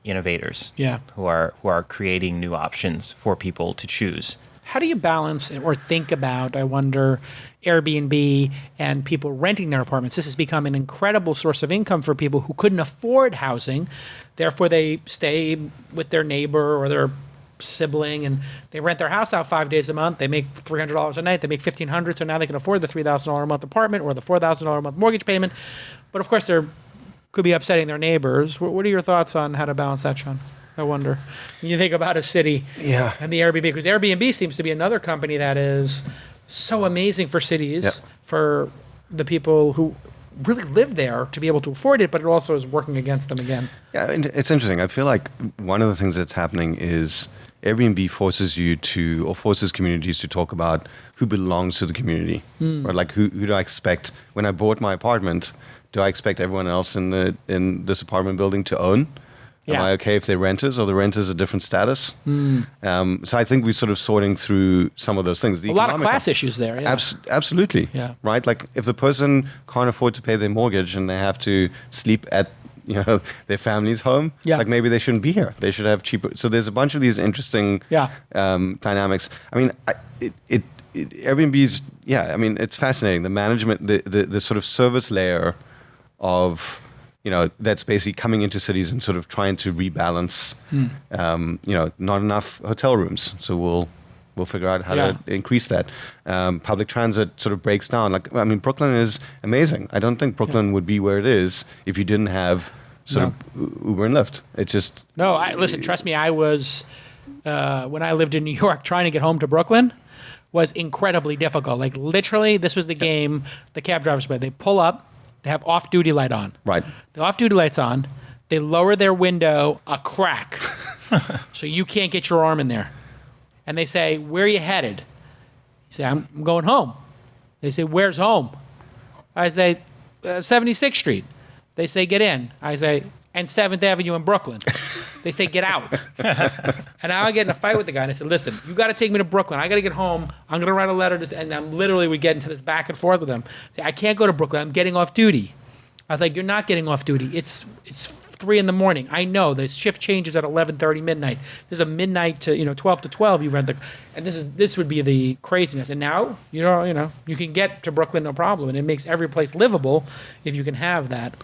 innovators. Yeah. Who are creating new options for people to choose. How do you balance or think about, I wonder, Airbnb and people renting their apartments? This has become an incredible source of income for people who couldn't afford housing. Therefore, they stay with their neighbor or their sibling and they rent their house out 5 days a month. They make $300 a night. They make $1,500. So now they can afford the $3,000 a month apartment or the $4,000 a month mortgage payment. But of course, they could be upsetting their neighbors. What are your thoughts on how to balance that, Shaun? I wonder. When you think about a city and the Airbnb, because Airbnb seems to be another company that is so amazing for cities, for the people who really live there to be able to afford it, but it also is working against them again. Yeah, and it's interesting. I feel like one of the things that's happening is Airbnb forces communities to talk about who belongs to the community. Or like who do I expect when I bought my apartment? Do I expect everyone else in this apartment building to own? Am I okay if they're renters or the renters a different status? So I think we're sort of sorting through some of those things. A lot of class issues there. Yeah. Absolutely. Yeah. Right? Like if the person can't afford to pay their mortgage and they have to sleep at their family's home, like maybe they shouldn't be here. They should have cheaper. So there's a bunch of these interesting dynamics. I mean, Airbnb's, it's fascinating. The management, the sort of service layer of that's basically coming into cities and sort of trying to rebalance, not enough hotel rooms. So we'll figure out how to increase that. Public transit sort of breaks down. Brooklyn is amazing. I don't think Brooklyn would be where it is if you didn't have sort of Uber and Lyft. It just... No, listen, trust me, I was, when I lived in New York, trying to get home to Brooklyn was incredibly difficult. Like literally, this was the game the cab drivers play. They pull up, they have off-duty light on. Right. The off-duty light's on. They lower their window a crack so you can't get your arm in there. And they say, where are you headed? You say, I'm going home. They say, where's home? I say, 76th Street. They say, get in. I say, and 7th Avenue in Brooklyn. They say, get out. And now I get in a fight with the guy. And I said, listen, you got to take me to Brooklyn. I got to get home. I'm going to write a letter. We get into this back and forth with him. Say, I can't go to Brooklyn. I'm getting off duty. I was like, you're not getting off duty. It's 3 a.m. I know the shift changes at 11:30 midnight. There's a midnight to 12 to 12. You rent and this would be the craziness. And now you can get to Brooklyn no problem, and it makes every place livable if you can have that.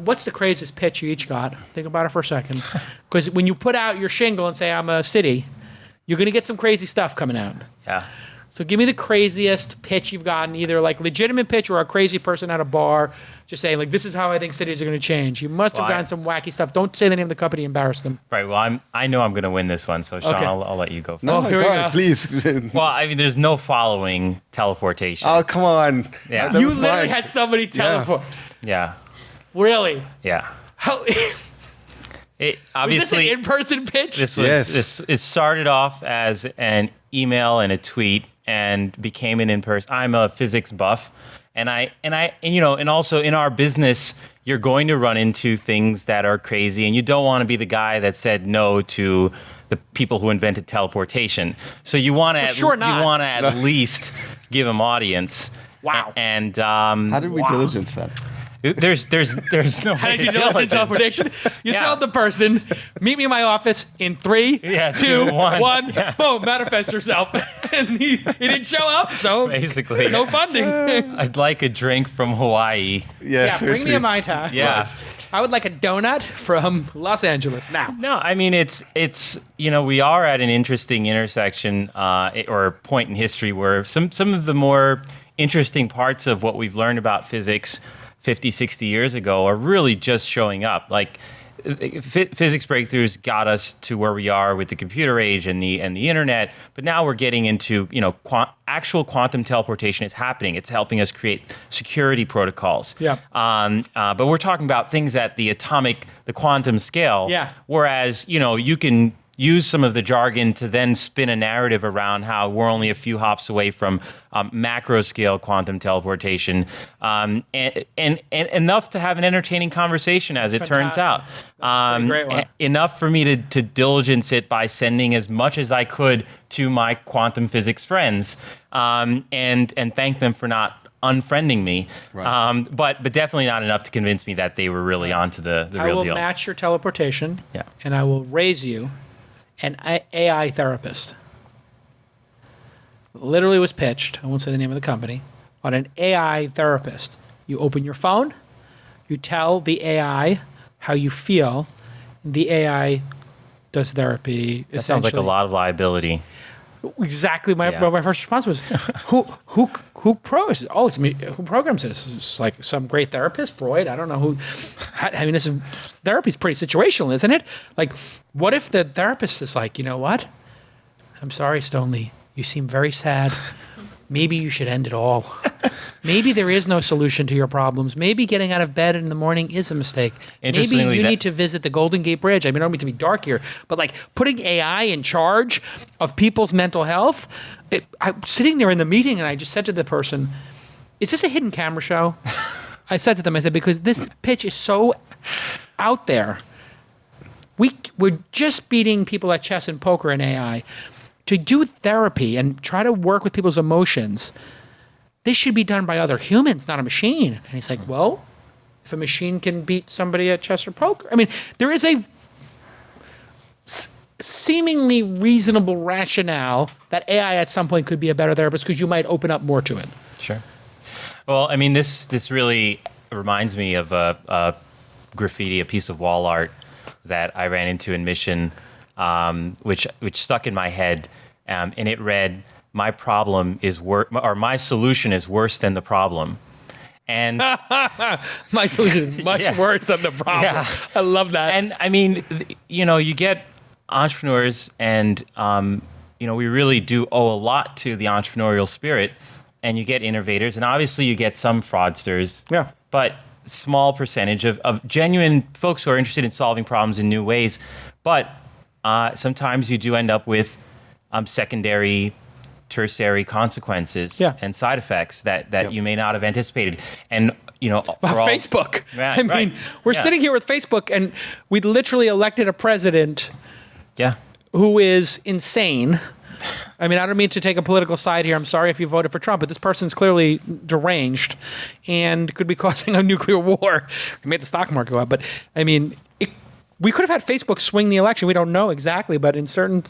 What's the craziest pitch you each got? Think about it for a second, because when you put out your shingle and say I'm a city, you're going to get some crazy stuff coming out. Yeah. So give me the craziest pitch you've gotten, either like legitimate pitch or a crazy person at a bar just saying like, this is how I think cities are going to change. You must have gotten some wacky stuff. Don't say the name of the company, embarrass them. Right. Well, I know I'm going to win this one. So Shaun, I'll let you go first. No, here we go. Please. Well, there's no following teleportation. Oh, come on. Yeah. You literally had somebody teleport. Yeah. Really? Yeah. How? It Was obviously this an in-person pitch? It started off as an email and a tweet and became an in-person. I'm a physics buff, and also in our business, you're going to run into things that are crazy, and you don't want to be the guy that said no to the people who invented teleportation. So you want to at least give them audience. Wow. And how did we diligence that? There's no How way did you to do diligence. teleportation? You Yeah. told the person, meet me in my office in 3, Yeah, 2, 1. 1, Yeah. boom, manifest yourself. And he didn't show up, so Basically. no funding. I'd like a drink from Hawaii. Yeah, bring me seriously. a Mai Tai. Yeah. I would like a donut from Los Angeles now. No, I mean it's we are at an interesting intersection or point in history where some of the more interesting parts of what we've learned about physics 50, 60 years ago are really just showing up. Like physics breakthroughs got us to where we are with the computer age and the internet, but now we're getting into actual quantum teleportation is happening. It's helping us create security protocols. Yeah. But we're talking about things at the quantum scale. Yeah. Whereas you can use some of the jargon to then spin a narrative around how we're only a few hops away from macro scale quantum teleportation, and enough to have an entertaining conversation as it turns out. That's a pretty great one. Enough for me to diligence it by sending as much as I could to my quantum physics friends, and thank them for not unfriending me. Right. But definitely not enough to convince me that they were really onto the I real will deal. match your teleportation, Yeah. and I will raise you an AI therapist. Literally was pitched, I won't say the name of the company, on an AI therapist. You open your phone, you tell the AI how you feel, and the AI does therapy. That sounds like a lot of liability. Exactly. My first response was, who programs this? It's like some great therapist, Freud. I don't know who. I mean, therapy's pretty situational, isn't it? Like, what if the therapist is like, you know what? I'm sorry, Stonely. You seem very sad. Maybe you should end it all. Maybe there is no solution to your problems. Maybe getting out of bed in the morning is a mistake. Maybe Interestingly, you that- need to visit the Golden Gate Bridge. I mean, I don't mean to be dark here, but like putting AI in charge of people's mental health. I'm sitting there in the meeting and I just said to the person, is this a hidden camera show? I said to them, I said, because this pitch is so out there. We're just beating people at chess and poker in AI. To do therapy and try to work with people's emotions, this should be done by other humans, not a machine. And he's like, well, if a machine can beat somebody at chess or poker. I mean, there is a seemingly reasonable rationale that AI at some point could be a better therapist because you might open up more to it. Sure. Well, I mean, this really reminds me of a graffiti, a piece of wall art that I ran into in Mission, which stuck in my head, and it read, "My problem is my solution is worse than the problem." And My solution is much worse than the problem. Yeah. I love that. And I mean, you get entrepreneurs, and we really do owe a lot to the entrepreneurial spirit. And you get innovators, and obviously you get some fraudsters. Yeah. But small percentage of genuine folks who are interested in solving problems in new ways. But sometimes you do end up with secondary, tertiary consequences and side effects that you may not have anticipated. And Facebook. Yeah, I mean, right. we're Yeah. sitting here with Facebook, and we literally elected a president Yeah. who is insane. I mean, I don't mean to take a political side here. I'm sorry if you voted for Trump, but this person's clearly deranged and could be causing a nuclear war. It made the stock market go up. But, I mean, we could have had Facebook swing the election. We don't know exactly, but in certain...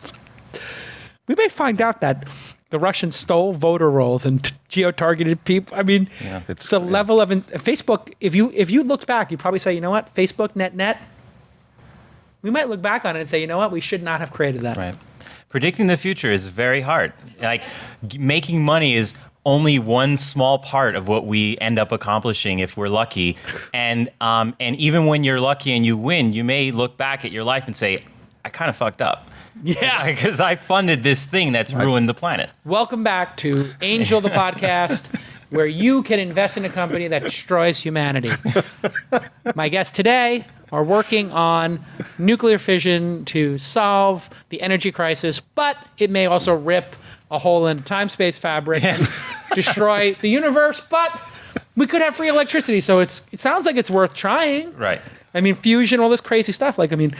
We may find out that the Russians stole voter rolls and geo-targeted people. I mean, it's a level of... Facebook, if you looked back, you'd probably say, you know what, Facebook, net. We might look back on it and say, you know what, we should not have created that. Right. Predicting the future is very hard. Like, making money is only one small part of what we end up accomplishing if we're lucky. And even when you're lucky and you win, you may look back at your life and say, I kind of fucked up. Yeah. Because I funded this thing that's ruined the planet. Welcome back to Angel the Podcast, where you can invest in a company that destroys humanity. My guests today are working on nuclear fission to solve the energy crisis, but it may also rip a hole in the time-space fabric and destroy the universe, but we could have free electricity, so it sounds like it's worth trying. Right. I mean, fusion, all this crazy stuff. Like, I mean,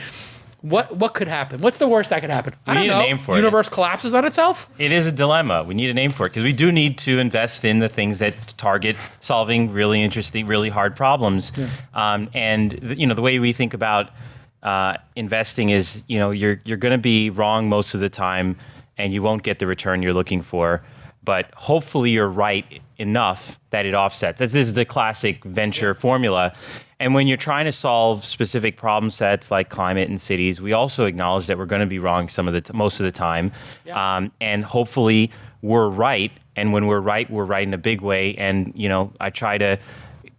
What could happen? What's the worst that could happen? I don't need know. a name for it. Universe collapses on itself? It is a dilemma. We need a name for it because we do need to invest in the things that target solving really interesting, really hard problems. Yeah. The way we think about investing is, you're going to be wrong most of the time, and you won't get the return you're looking for. But hopefully you're right enough that it offsets. This is the classic venture formula. And when you're trying to solve specific problem sets like climate and cities, we also acknowledge that we're going to be wrong most of the time. Yeah. And hopefully we're right. And when we're right in a big way. And, I try to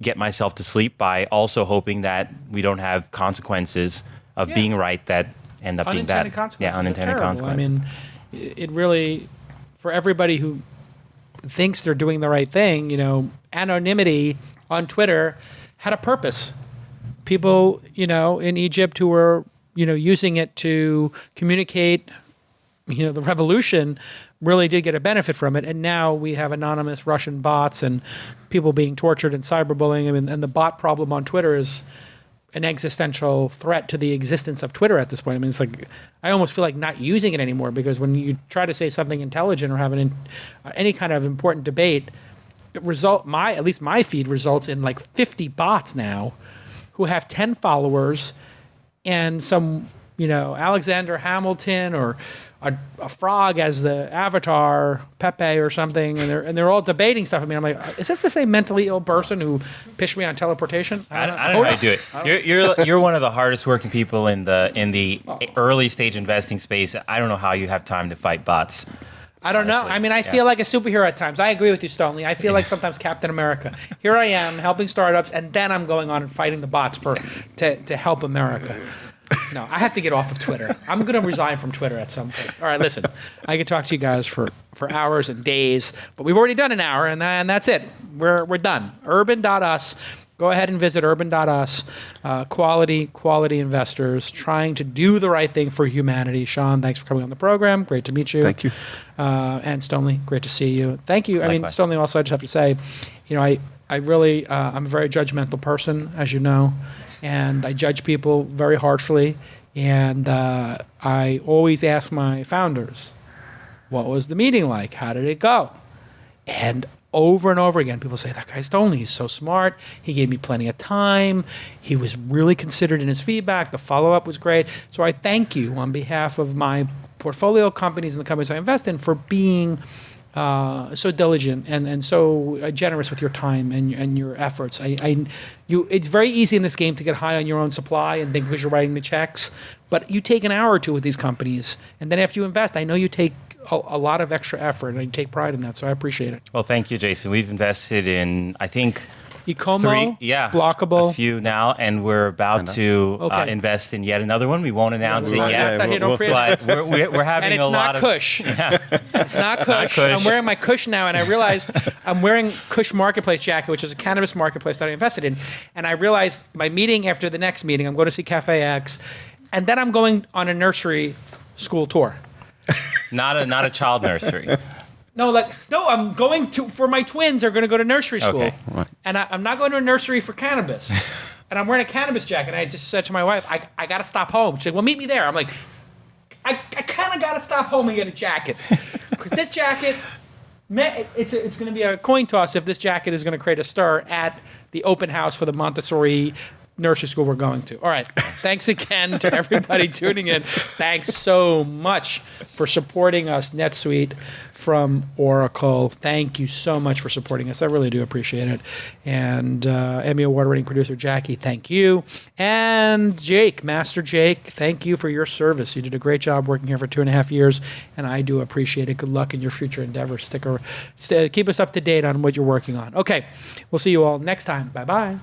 get myself to sleep by also hoping that we don't have consequences of being right that end up being bad. Unintended consequences. Yeah, unintended consequences. I mean, it really, for everybody who thinks they're doing the right thing, anonymity on Twitter had a purpose. People, in Egypt who were, using it to communicate, the revolution really did get a benefit from it. And now we have anonymous Russian bots and people being tortured and cyberbullying. And the bot problem on Twitter is an existential threat to the existence of Twitter at this point. I mean, it's like, I almost feel like not using it anymore because when you try to say something intelligent or have any kind of important debate, at least my feed results in like 50 bots now who have 10 followers and some, Alexander Hamilton or a frog as the avatar, Pepe or something, and they're all debating stuff. I mean, I'm like, is this the same mentally ill person who pitched me on teleportation? I don't know how you do it. You're one of the hardest working people in the early stage investing space. I don't know how you have time to fight bots. I don't know. I mean, I feel like a superhero at times. I agree with you, Stonely. I feel like sometimes Captain America. Here I am helping startups, and then I'm going on and fighting the bots to help America. No, I have to get off of Twitter. I'm going to resign from Twitter at some point. All right, listen. I could talk to you guys for hours and days, but we've already done an hour, and that's it. We're done. Urban.us. Go ahead and visit urban.us. Quality investors trying to do the right thing for humanity. Shaun, thanks for coming on the program. Great to meet you. Thank you. And Stonely, great to see you. Thank you. Likewise. I mean, Stonely, also, I just have to say, I really, I'm a very judgmental person, as you know, and I judge people very harshly. And I always ask my founders, what was the meeting like? How did it go? And over and over again, people say, that guy Stonely, he's so smart. He gave me plenty of time. He was really considered in his feedback. The follow-up was great. So I thank you on behalf of my portfolio companies and the companies I invest in for being so diligent and so generous with your time and your efforts. It's very easy in this game to get high on your own supply and think because you're writing the checks, but you take an hour or two with these companies, and then after you invest, I know you take a lot of extra effort, and I take pride in that, so I appreciate it. Well, thank you, Jason. We've invested in, I think, Ecomo, Blockable, a few now, and we're about to invest in yet another one. We won't announce it yet, but we're having and it's a lot not Kush. Yeah. It's not Kush. I'm wearing my Kush now, and I realized I'm wearing Kush Marketplace jacket, which is a cannabis marketplace that I invested in, and I realized my meeting after the next meeting, I'm going to see Cafe X, and then I'm going on a nursery school tour. Not a child nursery. No, I'm going for my twins are going to go to nursery school. Okay. And I'm not going to a nursery for cannabis. And I'm wearing a cannabis jacket. And I just said to my wife, I got to stop home. She said, well, meet me there. I'm like, I kind of got to stop home and get a jacket. Because this jacket, it's going to be a coin toss if this jacket is going to create a stir at the open house for the Montessori nursery school we're going to. All right. Thanks again to everybody tuning in. Thanks so much for supporting us, Netsuite from Oracle. Thank you so much for supporting us. I really do appreciate it. And Emmy Award-winning producer Jackie, thank you. And Jake, Master Jake, thank you for your service. You did a great job working here for 2.5 years, and I do appreciate it. Good luck in your future endeavors. Keep us up to date on what you're working on. Okay. We'll see you all next time. Bye-bye.